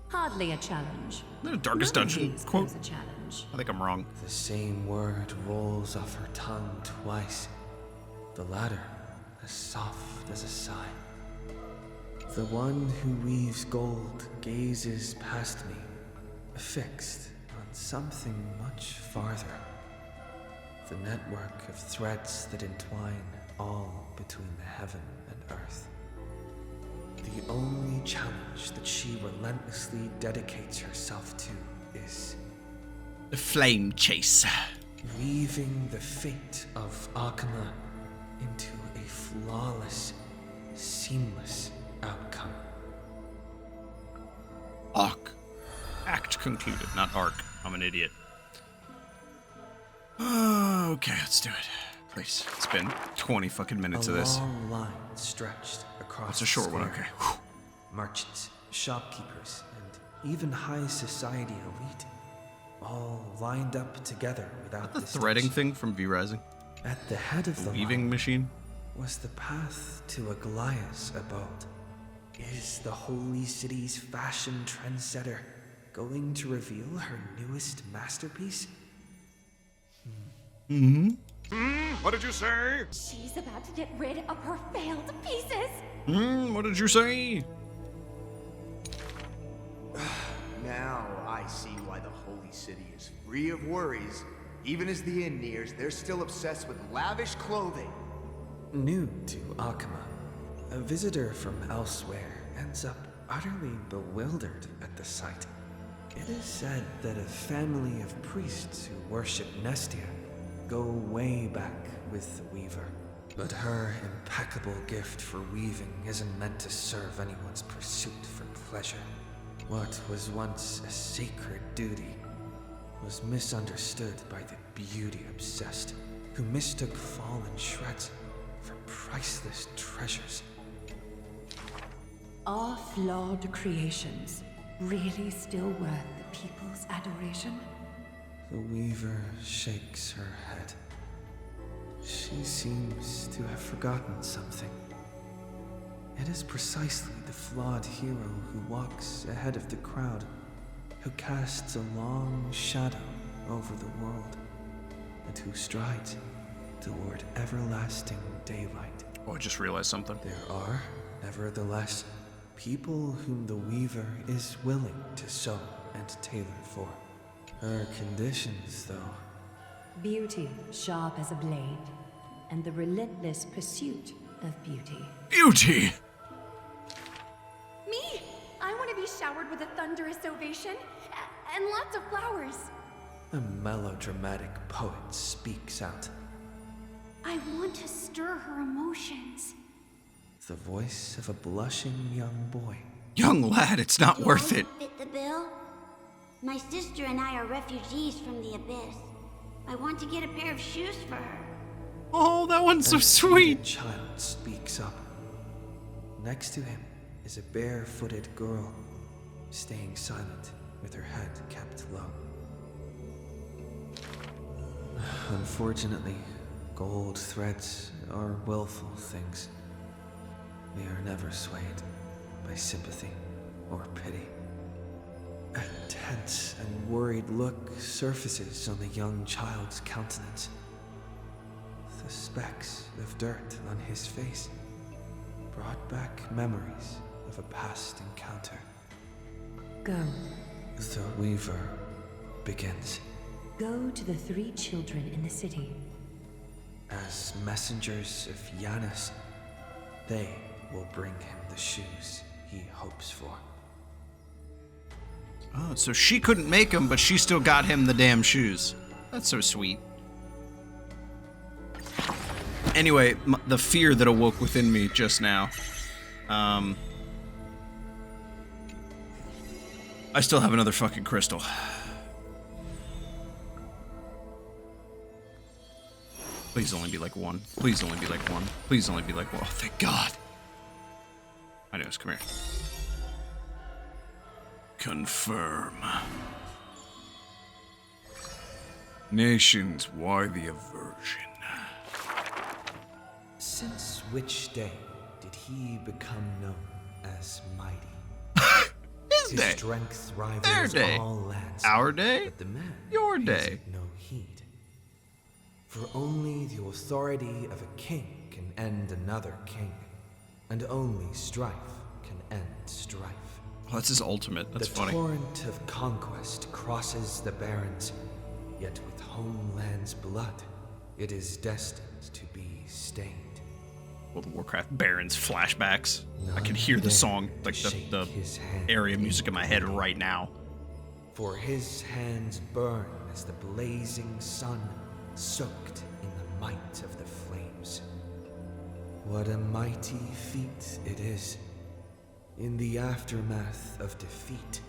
Hardly a challenge. The darkest dungeon quote. A challenge. I think I'm wrong. The same word rolls off her tongue twice. The latter as soft as a sigh. The one who weaves gold gazes past me, fixed on something much farther. The network of threads that entwine all between the heaven and earth. The only challenge that she relentlessly dedicates herself to is the flame chase. Weaving the fate of Okhema into a flawless, seamless outcome. Act concluded, not arc. I'm an idiot. Okay, let's do it. Please. It's been 20 fucking minutes of this. A long line stretched across. It's a short one, okay. Merchants, shopkeepers, and even high society elite, all lined up together without the threading thing from V Rising. At the head of the weaving line machine was the path to Aglaea's abode. Is the holy city's fashion trendsetter going to reveal her newest masterpiece? What did you say? She's about to get rid of her failed pieces. What did you say? Now I see why the holy city is free of worries. Even as the inn nears, they're still obsessed with lavish clothing. New to Okhema, a visitor from elsewhere ends up utterly bewildered at the sight. It is said that a family of priests who worship Nestia go way back with the Weaver. But her impeccable gift for weaving isn't meant to serve anyone's pursuit for pleasure. What was once a sacred duty was misunderstood by the beauty-obsessed, who mistook fallen shreds for priceless treasures. Are flawed creations really still worth the people's adoration? The Weaver shakes her head. She seems to have forgotten something. It is precisely the flawed hero who walks ahead of the crowd, who casts a long shadow over the world, and who strides toward everlasting daylight. Oh, I just realized something. There are, nevertheless, people whom the Weaver is willing to sew and tailor for. Her conditions, though. Beauty sharp as a blade, and the relentless pursuit of beauty. Beauty! Me! I want to be showered with a thunderous ovation and lots of flowers. A melodramatic poet speaks out. I want to stir her emotions. The voice of a blushing young boy. Young lad, it's not worth it. Fit the bill? My sister and I are refugees from the abyss. I want to get a pair of shoes for her. Oh, that one's so sweet. A child speaks up. Next to him is a barefooted girl, staying silent with her head kept low. Unfortunately, gold threads are willful things. They are never swayed. by sympathy or pity. A tense and worried look surfaces on the young child's countenance. The specks of dirt on his face brought back memories of a past encounter. Go. The Weaver begins. Go to the 3 children in the city. As messengers of Janus, they will bring him the shoes he hopes for. Oh, so she couldn't make them, but she still got him the damn shoes. That's so sweet. Anyway, the fear that awoke within me just now. I still have another fucking crystal. Please only be like one. Please only be like one. Please only be like one. Oh, thank God. Mydeimos, come here. Confirm. Nations, why the aversion? Since which day did he become known as mighty? His day. Strength rivals Their day. all lands. Our day. But the man Your pays day. it no heed. For only the authority of a king can end another king, and only strife can end strife. Oh, that's his ultimate. That's funny. The torrent of conquest crosses the barrens, yet with homeland's blood, it is destined to be stained. World of Warcraft Barons flashbacks. I can hear the song, like the area music in my head right now. For his hands burn as the blazing sun, soaked in the might of the flames. What a mighty feat it is. In the aftermath of defeat,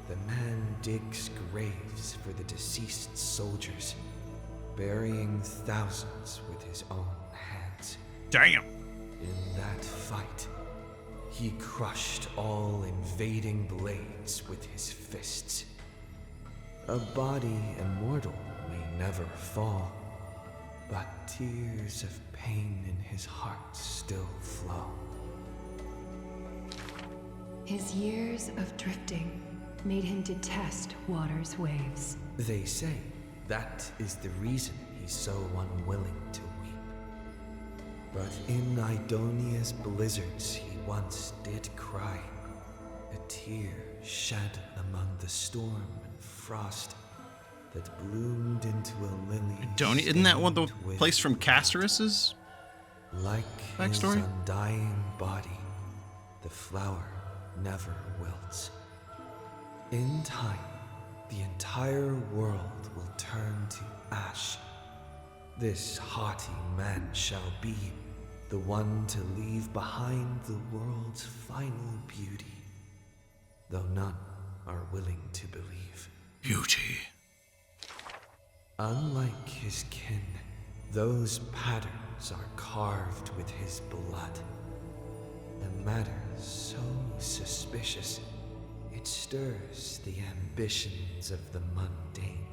the man digs graves for the deceased soldiers, burying thousands with his own hands. Damn! In that fight, he crushed all invading blades with his fists. A body immortal may never fall, but tears of pain in his heart still flow. His years of drifting made him detest water's waves. They say that is the reason he's so unwilling to weep. But in Idonia's blizzards he once did cry, a tear shed among the storm and frost that bloomed into a lily. Idonia, isn't that one the place from Krateros'? Like backstory? his undying body, the flower never wilts. In time, the entire world will turn to ash. This haughty man shall be the one to leave behind the world's final beauty, though none are willing to believe. Beauty. Unlike his kin, those patterns are carved with his blood. A matter so suspicious, it stirs the ambitions of the mundane.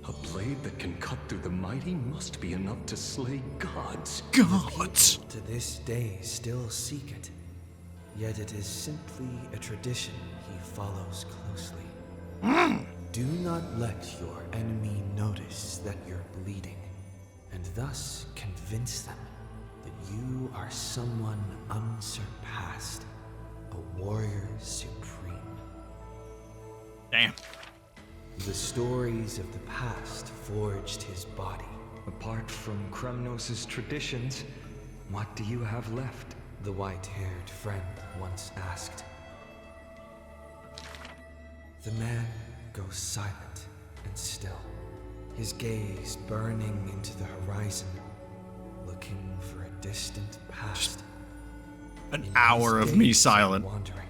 A blade that can cut through the mighty must be enough to slay gods. Gods! To this day still seek it, yet it is simply a tradition he follows closely. Do not let your enemy notice that you're bleeding, and thus convince them that you are someone unsurpassed, a warrior supreme. Damn. The stories of the past forged his body. Apart from KREMNOS' traditions, what do you have left? The white-haired friend once asked. The man goes silent and still, his gaze burning into the horizon, looking for a distant past. An hour of me silent. Wandering,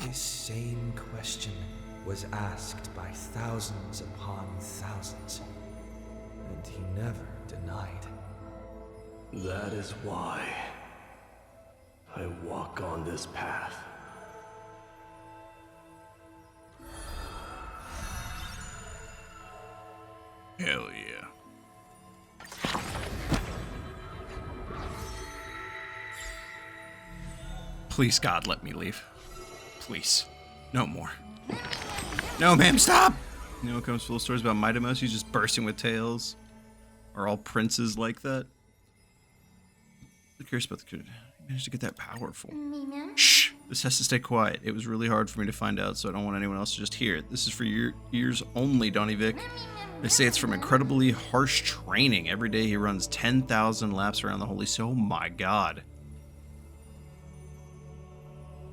this same question was asked by thousands upon thousands, and he never denied. That is why I walk on this path. Hell yeah. Please, God, let me leave. Please. No more. No, ma'am, stop! You know what comes full of stories about Mydeimos? He's just bursting with tales. Are all princes like that? I'm curious about the kid. He managed to get that powerful. Shh! This has to stay quiet. It was really hard for me to find out, so I don't want anyone else to just hear it. This is for your ears only, DonnyVick. They say it's from incredibly harsh training. Every day he runs 10,000 laps around the Holy City. Oh my god.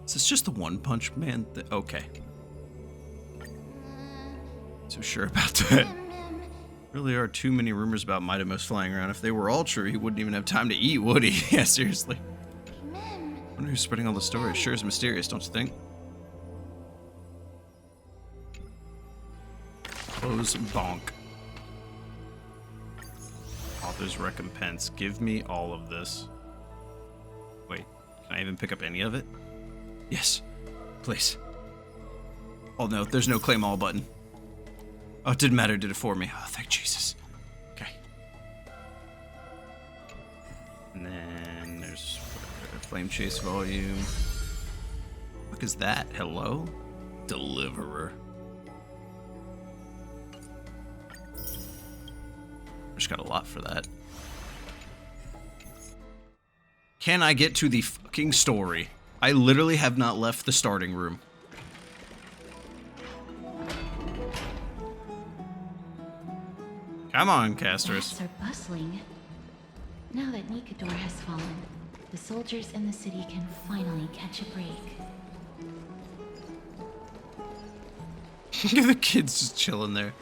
Is this just the One Punch Man? Okay. So sure about that. Really are too many rumors about Mydeimos flying around. If they were all true, he wouldn't even have time to eat, would he? Yeah, seriously. I wonder who's spreading all the stories. Sure is mysterious, don't you think? Close bonk. Author's recompense. Give me all of this. Wait, can I even pick up any of it? Yes, please. Oh no, there's no claim all button. Oh, it didn't matter, did it for me. Oh, thank Jesus. Okay. And then there's Flame Chase volume. What is that? Hello? Deliverer. Just got a lot for that. Can I get to the fucking story? I literally have not left the starting room. Come on, Krateros. Bats are bustling. Now that Nikador has fallen, the soldiers in the city can finally catch a break. The kid's just chilling there.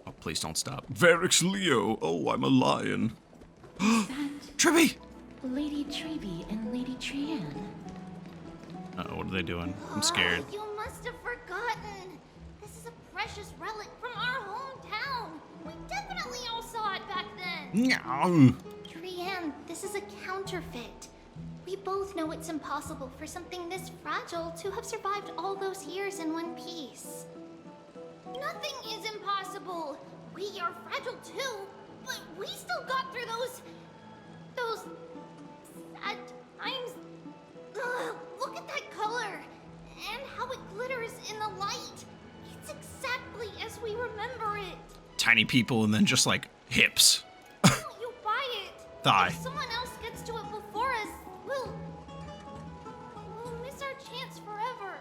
Oh, please don't stop. Varix Leo. Oh, I'm a lion. Tribby! Lady Treby and Lady Trian. Uh-oh, what are they doing? I'm scared. You must have forgotten. This is a precious relic from our hometown. We definitely all saw it back then. No. Trian, this is a counterfeit. We both know it's impossible for something this fragile to have survived all those years in one piece. Nothing is impossible. We are fragile too, but we still got through those sad times. Ugh, look at that color and how it glitters in the light. It's exactly as we remember it. Tiny people and then just like hips. You buy it. Thigh. If someone else gets to it before us, we'll miss our chance forever.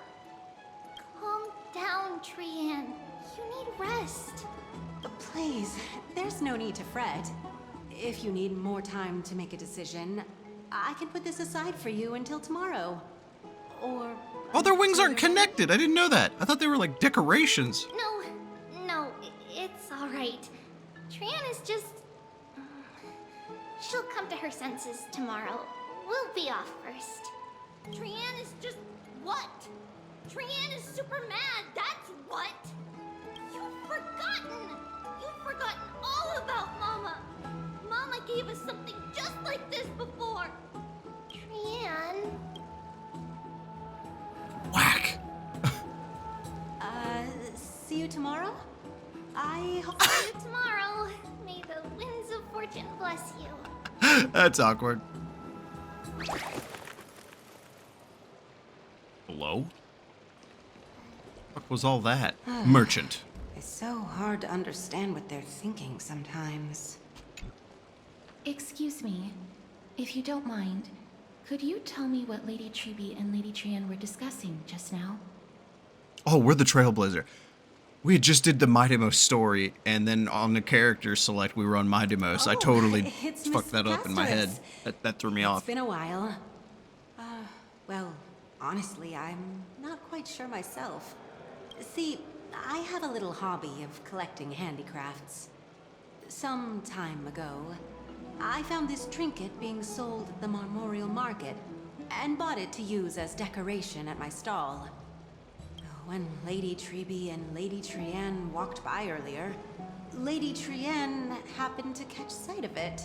Calm down, Trian. You need rest. Please, there's no need to fret. If you need more time to make a decision, I can put this aside for you until tomorrow. Or... Oh, their wings aren't connected. I didn't know that. I thought they were like decorations. No, it's all right. Trian is just... She'll come to her senses tomorrow. We'll be off first. Trian is just what? Trian is super mad, that's what! You've forgotten! You've forgotten all about Mama! Mama gave us something just like this before! Trian... Whack! See you tomorrow? I hope... See you tomorrow. May the winds of fortune bless you. That's awkward. Hello? What was all that? Merchant. It's so hard to understand what they're thinking sometimes. Excuse me, if you don't mind, could you tell me what Lady Treby and Lady Trian were discussing just now? Oh, we're the Trailblazer. We just did the Mydeimos story, and then on the character select, we were on Mydeimos. I totally fucked that up in my head. That threw me off. It's been a while. Well, honestly, I'm not quite sure myself. See, I have a little hobby of collecting handicrafts. Some time ago, I found this trinket being sold at the Marmorial Market, and bought it to use as decoration at my stall. When Lady Treby and Lady Trian walked by earlier, Lady Trian happened to catch sight of it,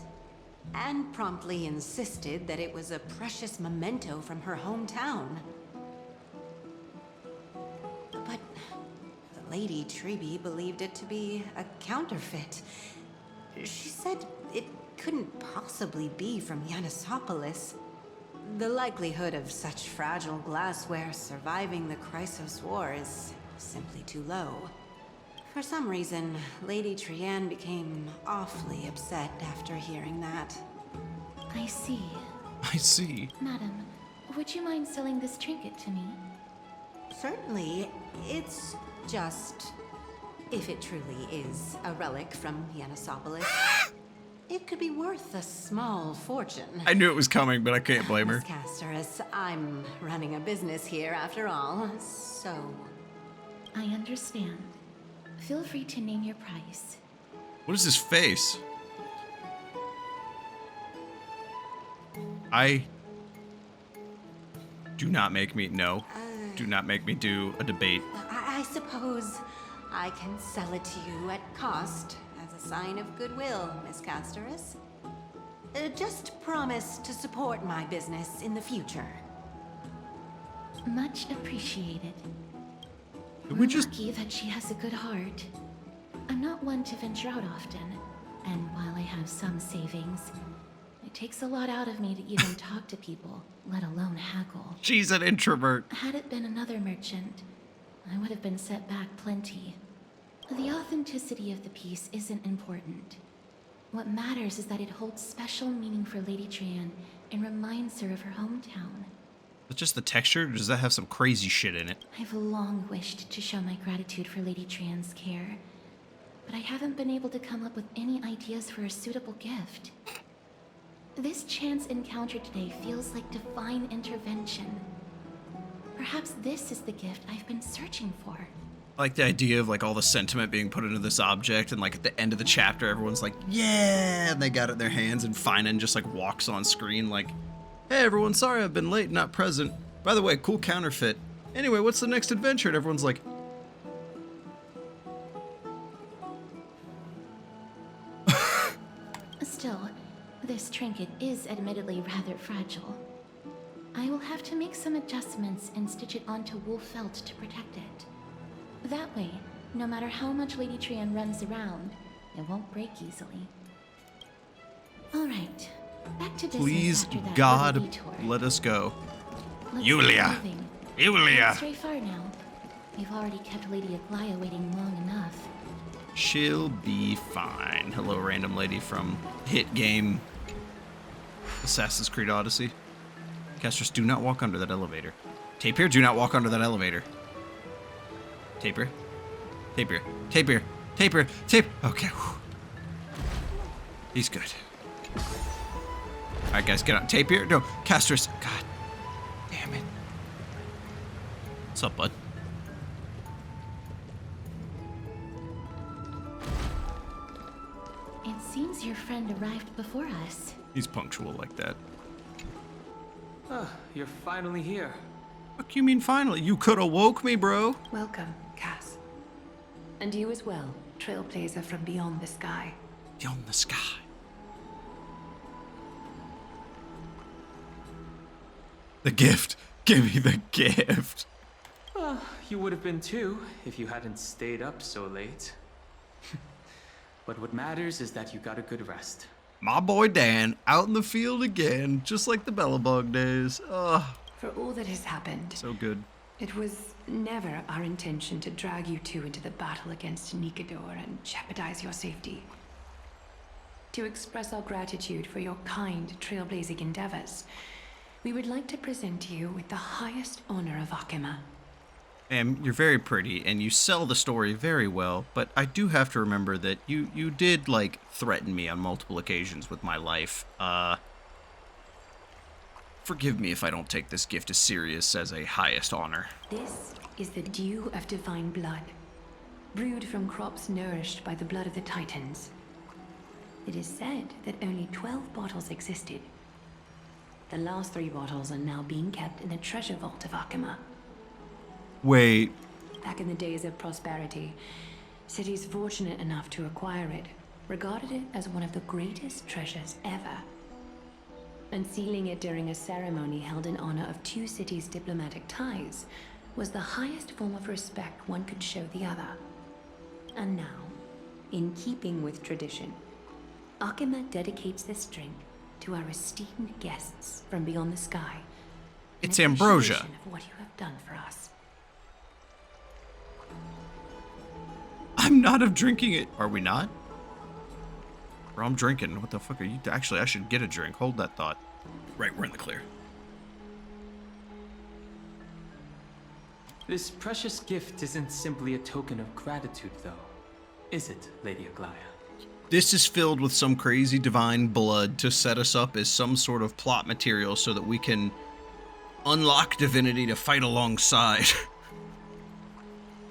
and promptly insisted that it was a precious memento from her hometown. But Lady Treby believed it to be a counterfeit. She said it couldn't possibly be from Yanisopolis. The likelihood of such fragile glassware surviving the Krateros War is simply too low. For some reason, Lady Trian became awfully upset after hearing that. I see. I see. Madam, would you mind selling this trinket to me? Certainly. It's just... if it truly is a relic from Yanisopolis, it could be worth a small fortune. I knew it was coming, but I can't blame her. Miss Casterus, I'm running a business here after all, so... I understand. Feel free to name your price. What is his face? Do not make me... No. Do not make me do a debate. I suppose I can sell it to you at cost as a sign of goodwill, Miss Casterus. Just promise to support my business in the future. Much appreciated. We just... Lucky that she has a good heart. I'm not one to venture out often, and while I have some savings, it takes a lot out of me to even talk to people, let alone haggle. She's an introvert. Had it been another merchant, I would have been set back plenty. The authenticity of the piece isn't important. What matters is that it holds special meaning for Lady Trian and reminds her of her hometown. It's just the texture, or does that have some crazy shit in it? I've long wished to show my gratitude for Lady Trian's care, but I haven't been able to come up with any ideas for a suitable gift. This chance encounter today feels like divine intervention. Perhaps this is the gift I've been searching for. I like the idea of like all the sentiment being put into this object, and like at the end of the chapter, everyone's like, yeah, and they got it in their hands, and Finan just like walks on screen like, hey everyone, sorry I've been late, not present. By the way, cool counterfeit. Anyway, what's the next adventure? And everyone's like, Still, this trinket is admittedly rather fragile. I will have to make some adjustments and stitch it onto wool felt to protect it. That way, no matter how much Lady Trian runs around, it won't break easily. Alright, back to business. please, after that God, little detour. let us go. Let's Yulia! get moving. Yulia! Not stray far now. We've already kept Lady Aglaea waiting long enough. She'll be fine. Hello, random lady from hit game Assassin's Creed Odyssey. Castros, do not walk under that elevator. Tapir, do not walk under that elevator. Tapir. Tapir. Tapir. Tapir. Tapir. Okay. Whew. He's good. Alright, guys, get on. Tapir. No. Castros. God damn it. What's up, bud? It seems your friend arrived before us. He's punctual like that. Ah, you're finally here. What you mean finally? You could have woke me, bro. Welcome, Cass. And you as well, trailblazer from beyond the sky. Beyond the sky. The gift. Give me the gift. You would have been too if you hadn't stayed up so late. But what matters is that you got a good rest. My boy Dan, out in the field again, just like the Bellabug days. Ugh. For all that has happened, So good. it was never our intention to drag you two into the battle against Nikador and jeopardize your safety. To express our gratitude for your kind trailblazing endeavors, we would like to present you with the highest honor of Okhema. You're very pretty, and you sell the story very well, but I do have to remember that you did, like, threaten me on multiple occasions with my life. Forgive me if I don't take this gift as serious as a highest honor. This is the dew of divine blood, brewed from crops nourished by the blood of the Titans. It is said that only 12 bottles existed. The last 3 bottles are now being kept in the treasure vault of Okhema. Wait. Back in the days of prosperity, cities fortunate enough to acquire it regarded it as one of the greatest treasures ever. Unsealing it during a ceremony held in honor of 2 cities' diplomatic ties was the highest form of respect one could show the other. And now, in keeping with tradition, Okhema dedicates this drink to our esteemed guests from beyond the sky. It's in ambrosia. appreciation of what you have done for us. I'm not of drinking it. Are we not? Or I'm drinking. What the fuck are you? Actually, I should get a drink. Hold that thought. Right, we're in the clear. This precious gift isn't simply a token of gratitude, though, is it, Lady Aglaea? This is filled with some crazy divine blood to set us up as some sort of plot material so that we can unlock divinity to fight alongside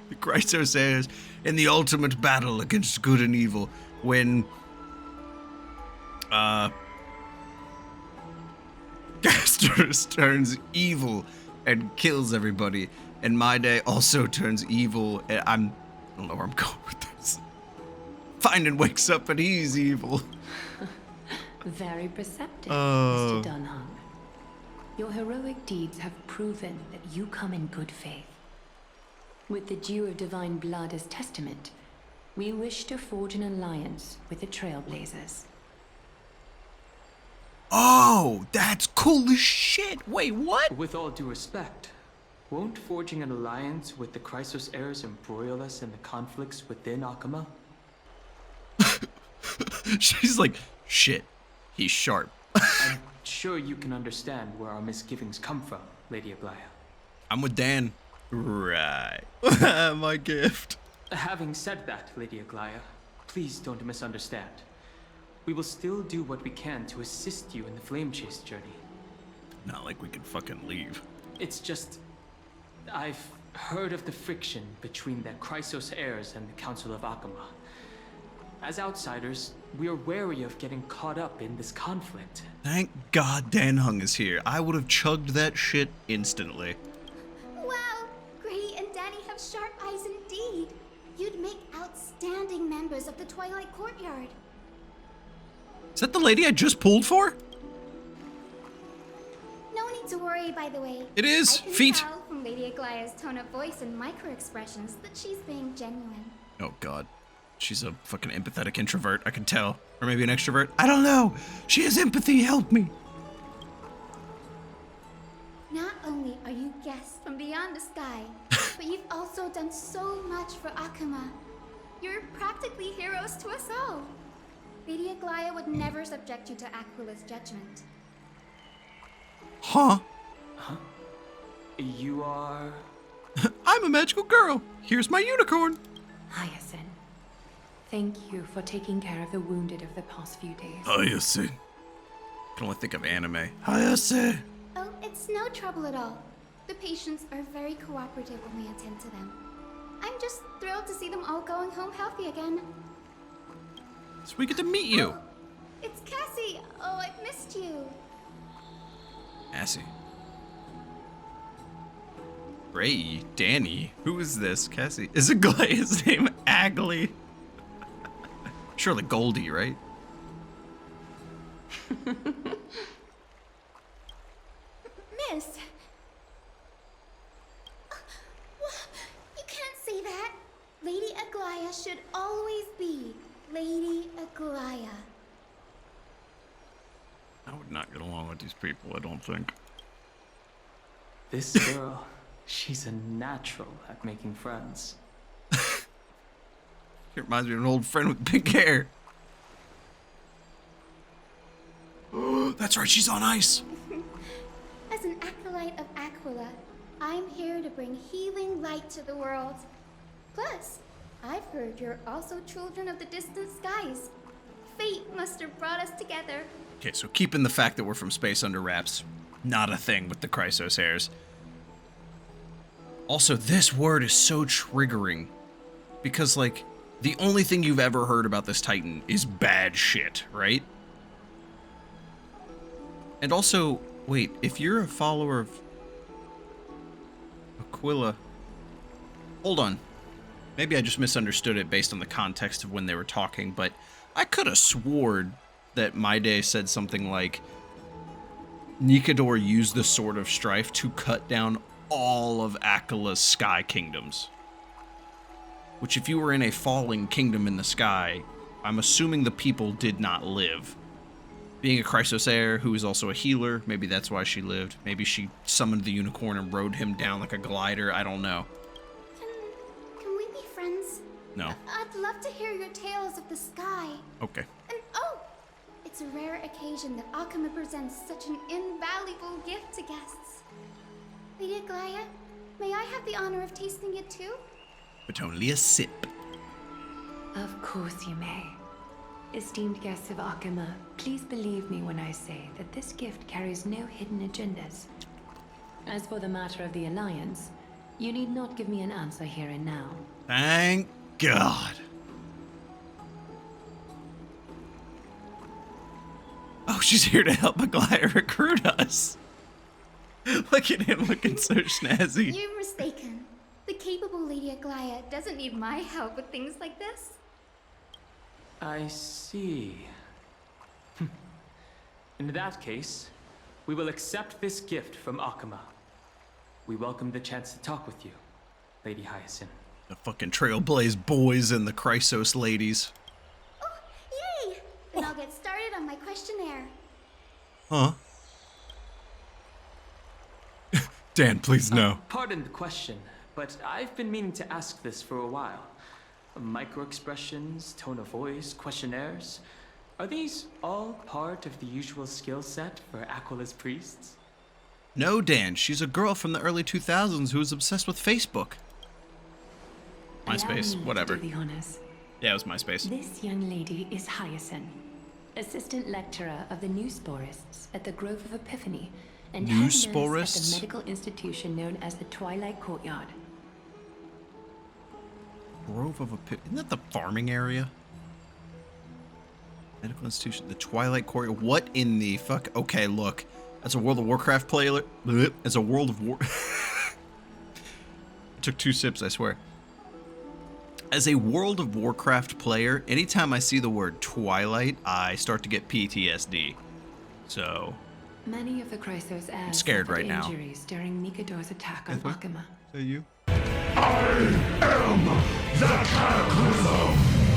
the Krateros heirs in the ultimate battle against good and evil when Krateros turns evil and kills everybody, and Mydei also turns evil. And I don't know where I'm going with this. Finding wakes up and he's evil. Very perceptive, Oh. Mr. Dunhung. Your heroic deeds have proven that you come in good faith. With the dew of divine blood as testament, we wish to forge an alliance with the Trailblazers. Oh, that's cool as shit. Wait, what? With all due respect, won't forging an alliance with the Krateros heirs embroil us in the conflicts within Okhema? She's like, shit, he's sharp. I'm sure you can understand where our misgivings come from, Lady Aglaea. I'm with Dan. Right. My gift. Having said that, Lady Aglaea, please don't misunderstand. We will still do what we can to assist you in the flame chase journey. Not like we can fucking leave. It's just, I've heard of the friction between the Krateros heirs and the Council of Okhema. As outsiders, we are wary of getting caught up in this conflict. Thank God Dan Hung is here. I would have chugged that shit instantly. Wow, Grady and Danny have sharp eyes indeed. You'd make outstanding members of the Twilight Courtyard. Is that the lady I just pulled for? No need to worry, by the way. It is. I can Feet. tell from Lady Aglaea's tone of voice and micro-expressions that she's being genuine. Oh God. She's a fucking empathetic introvert, I can tell. Or maybe an extrovert. I don't know. She has empathy. Help me. Not only are you guests from beyond the sky, but you've also done so much for Okhema. You're practically heroes to us all. Lady Aglaea would never subject you to Aquila's judgment. Huh? Huh? You are... I'm a magical girl. Here's my unicorn. Hyacine, thank you for taking care of the wounded of the past few days. Hyacine. I can only think of anime. Hyacine. Oh, it's no trouble at all. The patients are very cooperative when we attend to them. I'm just thrilled to see them all going home healthy again. So we get to meet you. It's Cassie! Oh, I've missed you. Cassie. Ray, Danny. Who is this? Cassie. Is Aglaea's name Aglaea? Surely Goldie, right? Miss! You can't say that. Lady Aglaea should always be Lady Aglaea. I would not get along with these people, I don't think. This girl, she's a natural at making friends. It reminds me of an old friend with pink hair. That's right, she's on ice. As an acolyte of Aquila, I'm here to bring healing light to the world. Plus, I've heard you're also children of the distant skies. Fate must have brought us together. Okay, so keeping the fact that we're from space under wraps, not a thing with the Krateros heirs. Also, this word is so triggering because, like, the only thing you've ever heard about this Titan is bad shit, right? And also, wait, if you're a follower of Aquila, hold on. Maybe I just misunderstood it based on the context of when they were talking, but I could have sworn that Mydei said something like, Nikador used the Sword of Strife to cut down all of Aquila's sky kingdoms. Which if you were in a falling kingdom in the sky, I'm assuming the people did not live. Being a Krateros heir who is also a healer, maybe that's why she lived. Maybe she summoned the unicorn and rode him down like a glider. I don't know. Can we be friends? No. I'd love to hear your tales of the sky. Okay. And oh, it's a rare occasion that Okhema presents such an invaluable gift to guests. Lady Aglaea, may I have the honor of tasting it too? But only a sip. Of course you may. Esteemed guests of Okhema, please believe me when I say that this gift carries no hidden agendas. As for the matter of the Alliance, you need not give me an answer here and now. Thank God. Oh, she's here to help Aglaea recruit us. Look at him looking so snazzy. You're mistaken. The capable Lady Aglaea doesn't need my help with things like this. I see. In that case, we will accept this gift from Okhema. We welcome the chance to talk with you, Lady Hyacine. The fucking Trailblaze boys and the Krateros ladies. Oh, yay! Then I'll get started on my questionnaire. Huh? Dan, please no. Pardon the question, but I've been meaning to ask this for a while. Micro-expressions, tone of voice, questionnaires. Are these all part of the usual skill set for Aquila's priests? No, Dan. She's a girl from the early 2000s who was obsessed with Facebook. MySpace, whatever. Do the honors. Yeah, it was MySpace. This young lady is Hyacine, assistant lecturer of the New Sporists at the Grove of Epiphany, and head nurse at the medical institution known as the Twilight Courtyard. Grove of isn't that the farming area? Medical institution, the Twilight Courtyard. What in the fuck? Okay, look. As a World of Warcraft player, as a World of War. I took 2 sips, I swear. As a World of Warcraft player, anytime I see the word Twilight, I start to get PTSD. So. Many of the Krateros heirs I'm scared right now. Injuries during Mikador's attack on Okhema. Is that you?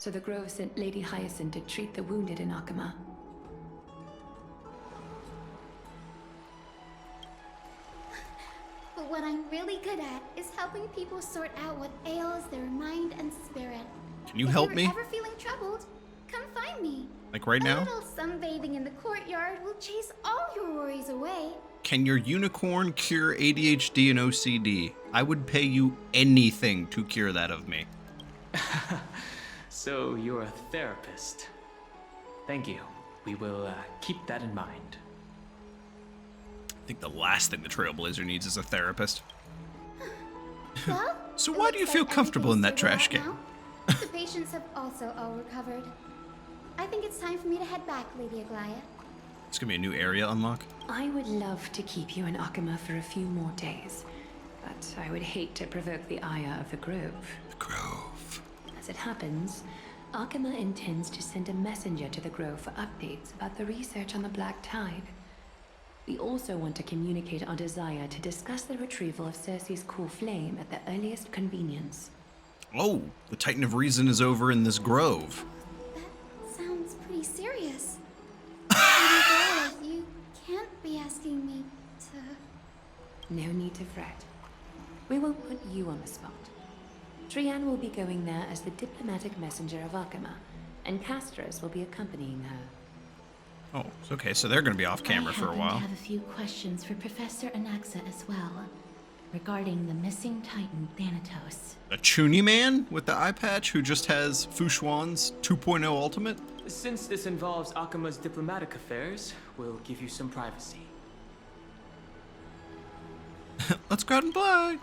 So the Grove sent Lady Hyacine to treat the wounded in Okhema. But what I'm really good at is helping people sort out what ails their mind and spirit. Can you help me? If you're ever feeling troubled, come find me. Like right now? A little sunbathing in the courtyard will chase all your worries away. Can your unicorn cure ADHD and OCD? I would pay you anything to cure that of me. So you're a therapist. Thank you. We will keep that in mind. I think the last thing the Trailblazer needs is a therapist. Well, so why do you feel comfortable in that trash can? The patients have also all recovered. I think it's time for me to head back, Lady Aglaea. It's gonna be a new area unlock. I would love to keep you in Okhema for a few more days, but I would hate to provoke the ire of the Grove. The Grove. As it happens, Okhema intends to send a messenger to the Grove for updates about the research on the Black Tide. We also want to communicate our desire to discuss the retrieval of Circe's core flame at the earliest convenience. Oh, the Titan of Reason is over in this grove. That sounds pretty serious. Lady Aglaea, you can't be asking me to... No need to fret. We won't put you on the spot. Trian will be going there as the diplomatic messenger of Okhema, and Castros will be accompanying her. Oh, it's okay, so they're gonna be off camera for a while. I have a few questions for Professor Anaxa as well, regarding the missing Titan Thanatos. A Chuny man with the eye patch who just has Fushuan's 2.0 ultimate? Since this involves Okhema's diplomatic affairs, we'll give you some privacy. Let's go out and play.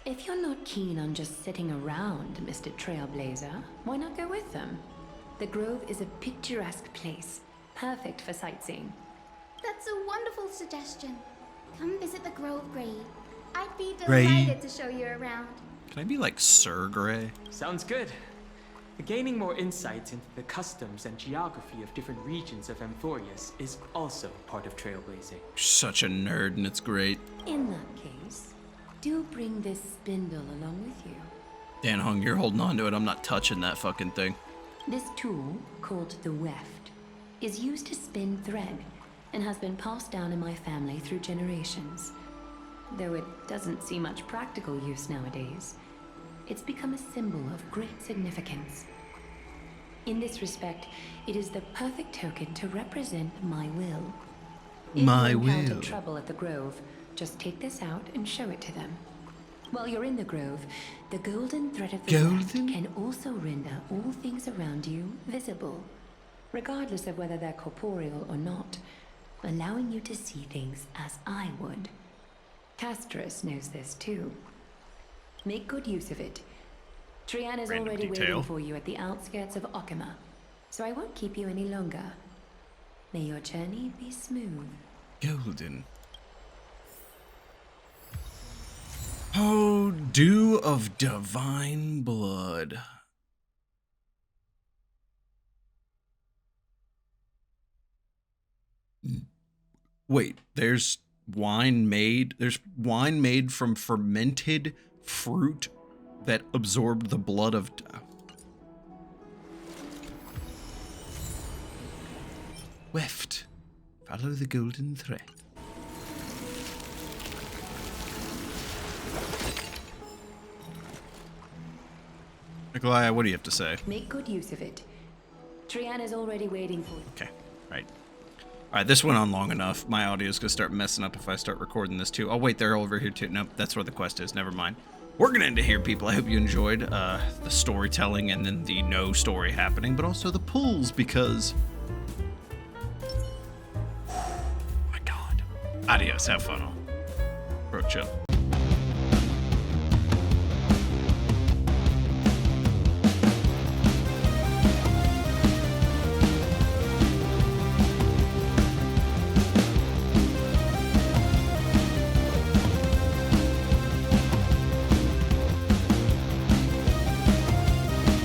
If you're not keen on just sitting around, Mr. Trailblazer, why not go with them? The Grove is a picturesque place, perfect for sightseeing. That's a wonderful suggestion. Come visit the Grove Grave. I'd be Gray. delighted to show you around. Can I be like Sir Gray? Sounds good. Gaining more insights into the customs and geography of different regions of Amphoreus is also part of trailblazing. You're such a nerd and it's great. In that case, do bring this spindle along with you. Dan Hung, you're holding on to it. I'm not touching that fucking thing. This tool, called the weft, is used to spin thread and has been passed down in my family through generations. Though it doesn't see much practical use nowadays, it's become a symbol of great significance. In this respect, it is the perfect token to represent my will. If you encounter trouble at the Grove, just take this out and show it to them. While you're in the Grove, the golden thread of the weft can also render all things around you visible, regardless of whether they're corporeal or not, allowing you to see things as I would. Krateros knows this too. Make good use of it. Trian is already waiting for you at the outskirts of Okhema, so I won't keep you any longer. May your journey be smooth. Golden. Oh, dew of divine blood. Wait, there's wine made from fermented fruit that absorbed the blood of weft. Follow the golden thread. Aglaea, what do you have to say? Make good use of it. Trian is already waiting for you. Okay, right. Alright, this went on long enough. My audio's gonna start messing up if I start recording this too. Oh wait, they're over here too. Nope, that's where the quest is. Never mind. We're gonna end it here, people. I hope you enjoyed the storytelling and then the no story happening, but also the pulls because... my god. Adios, have fun all. Bro, chill.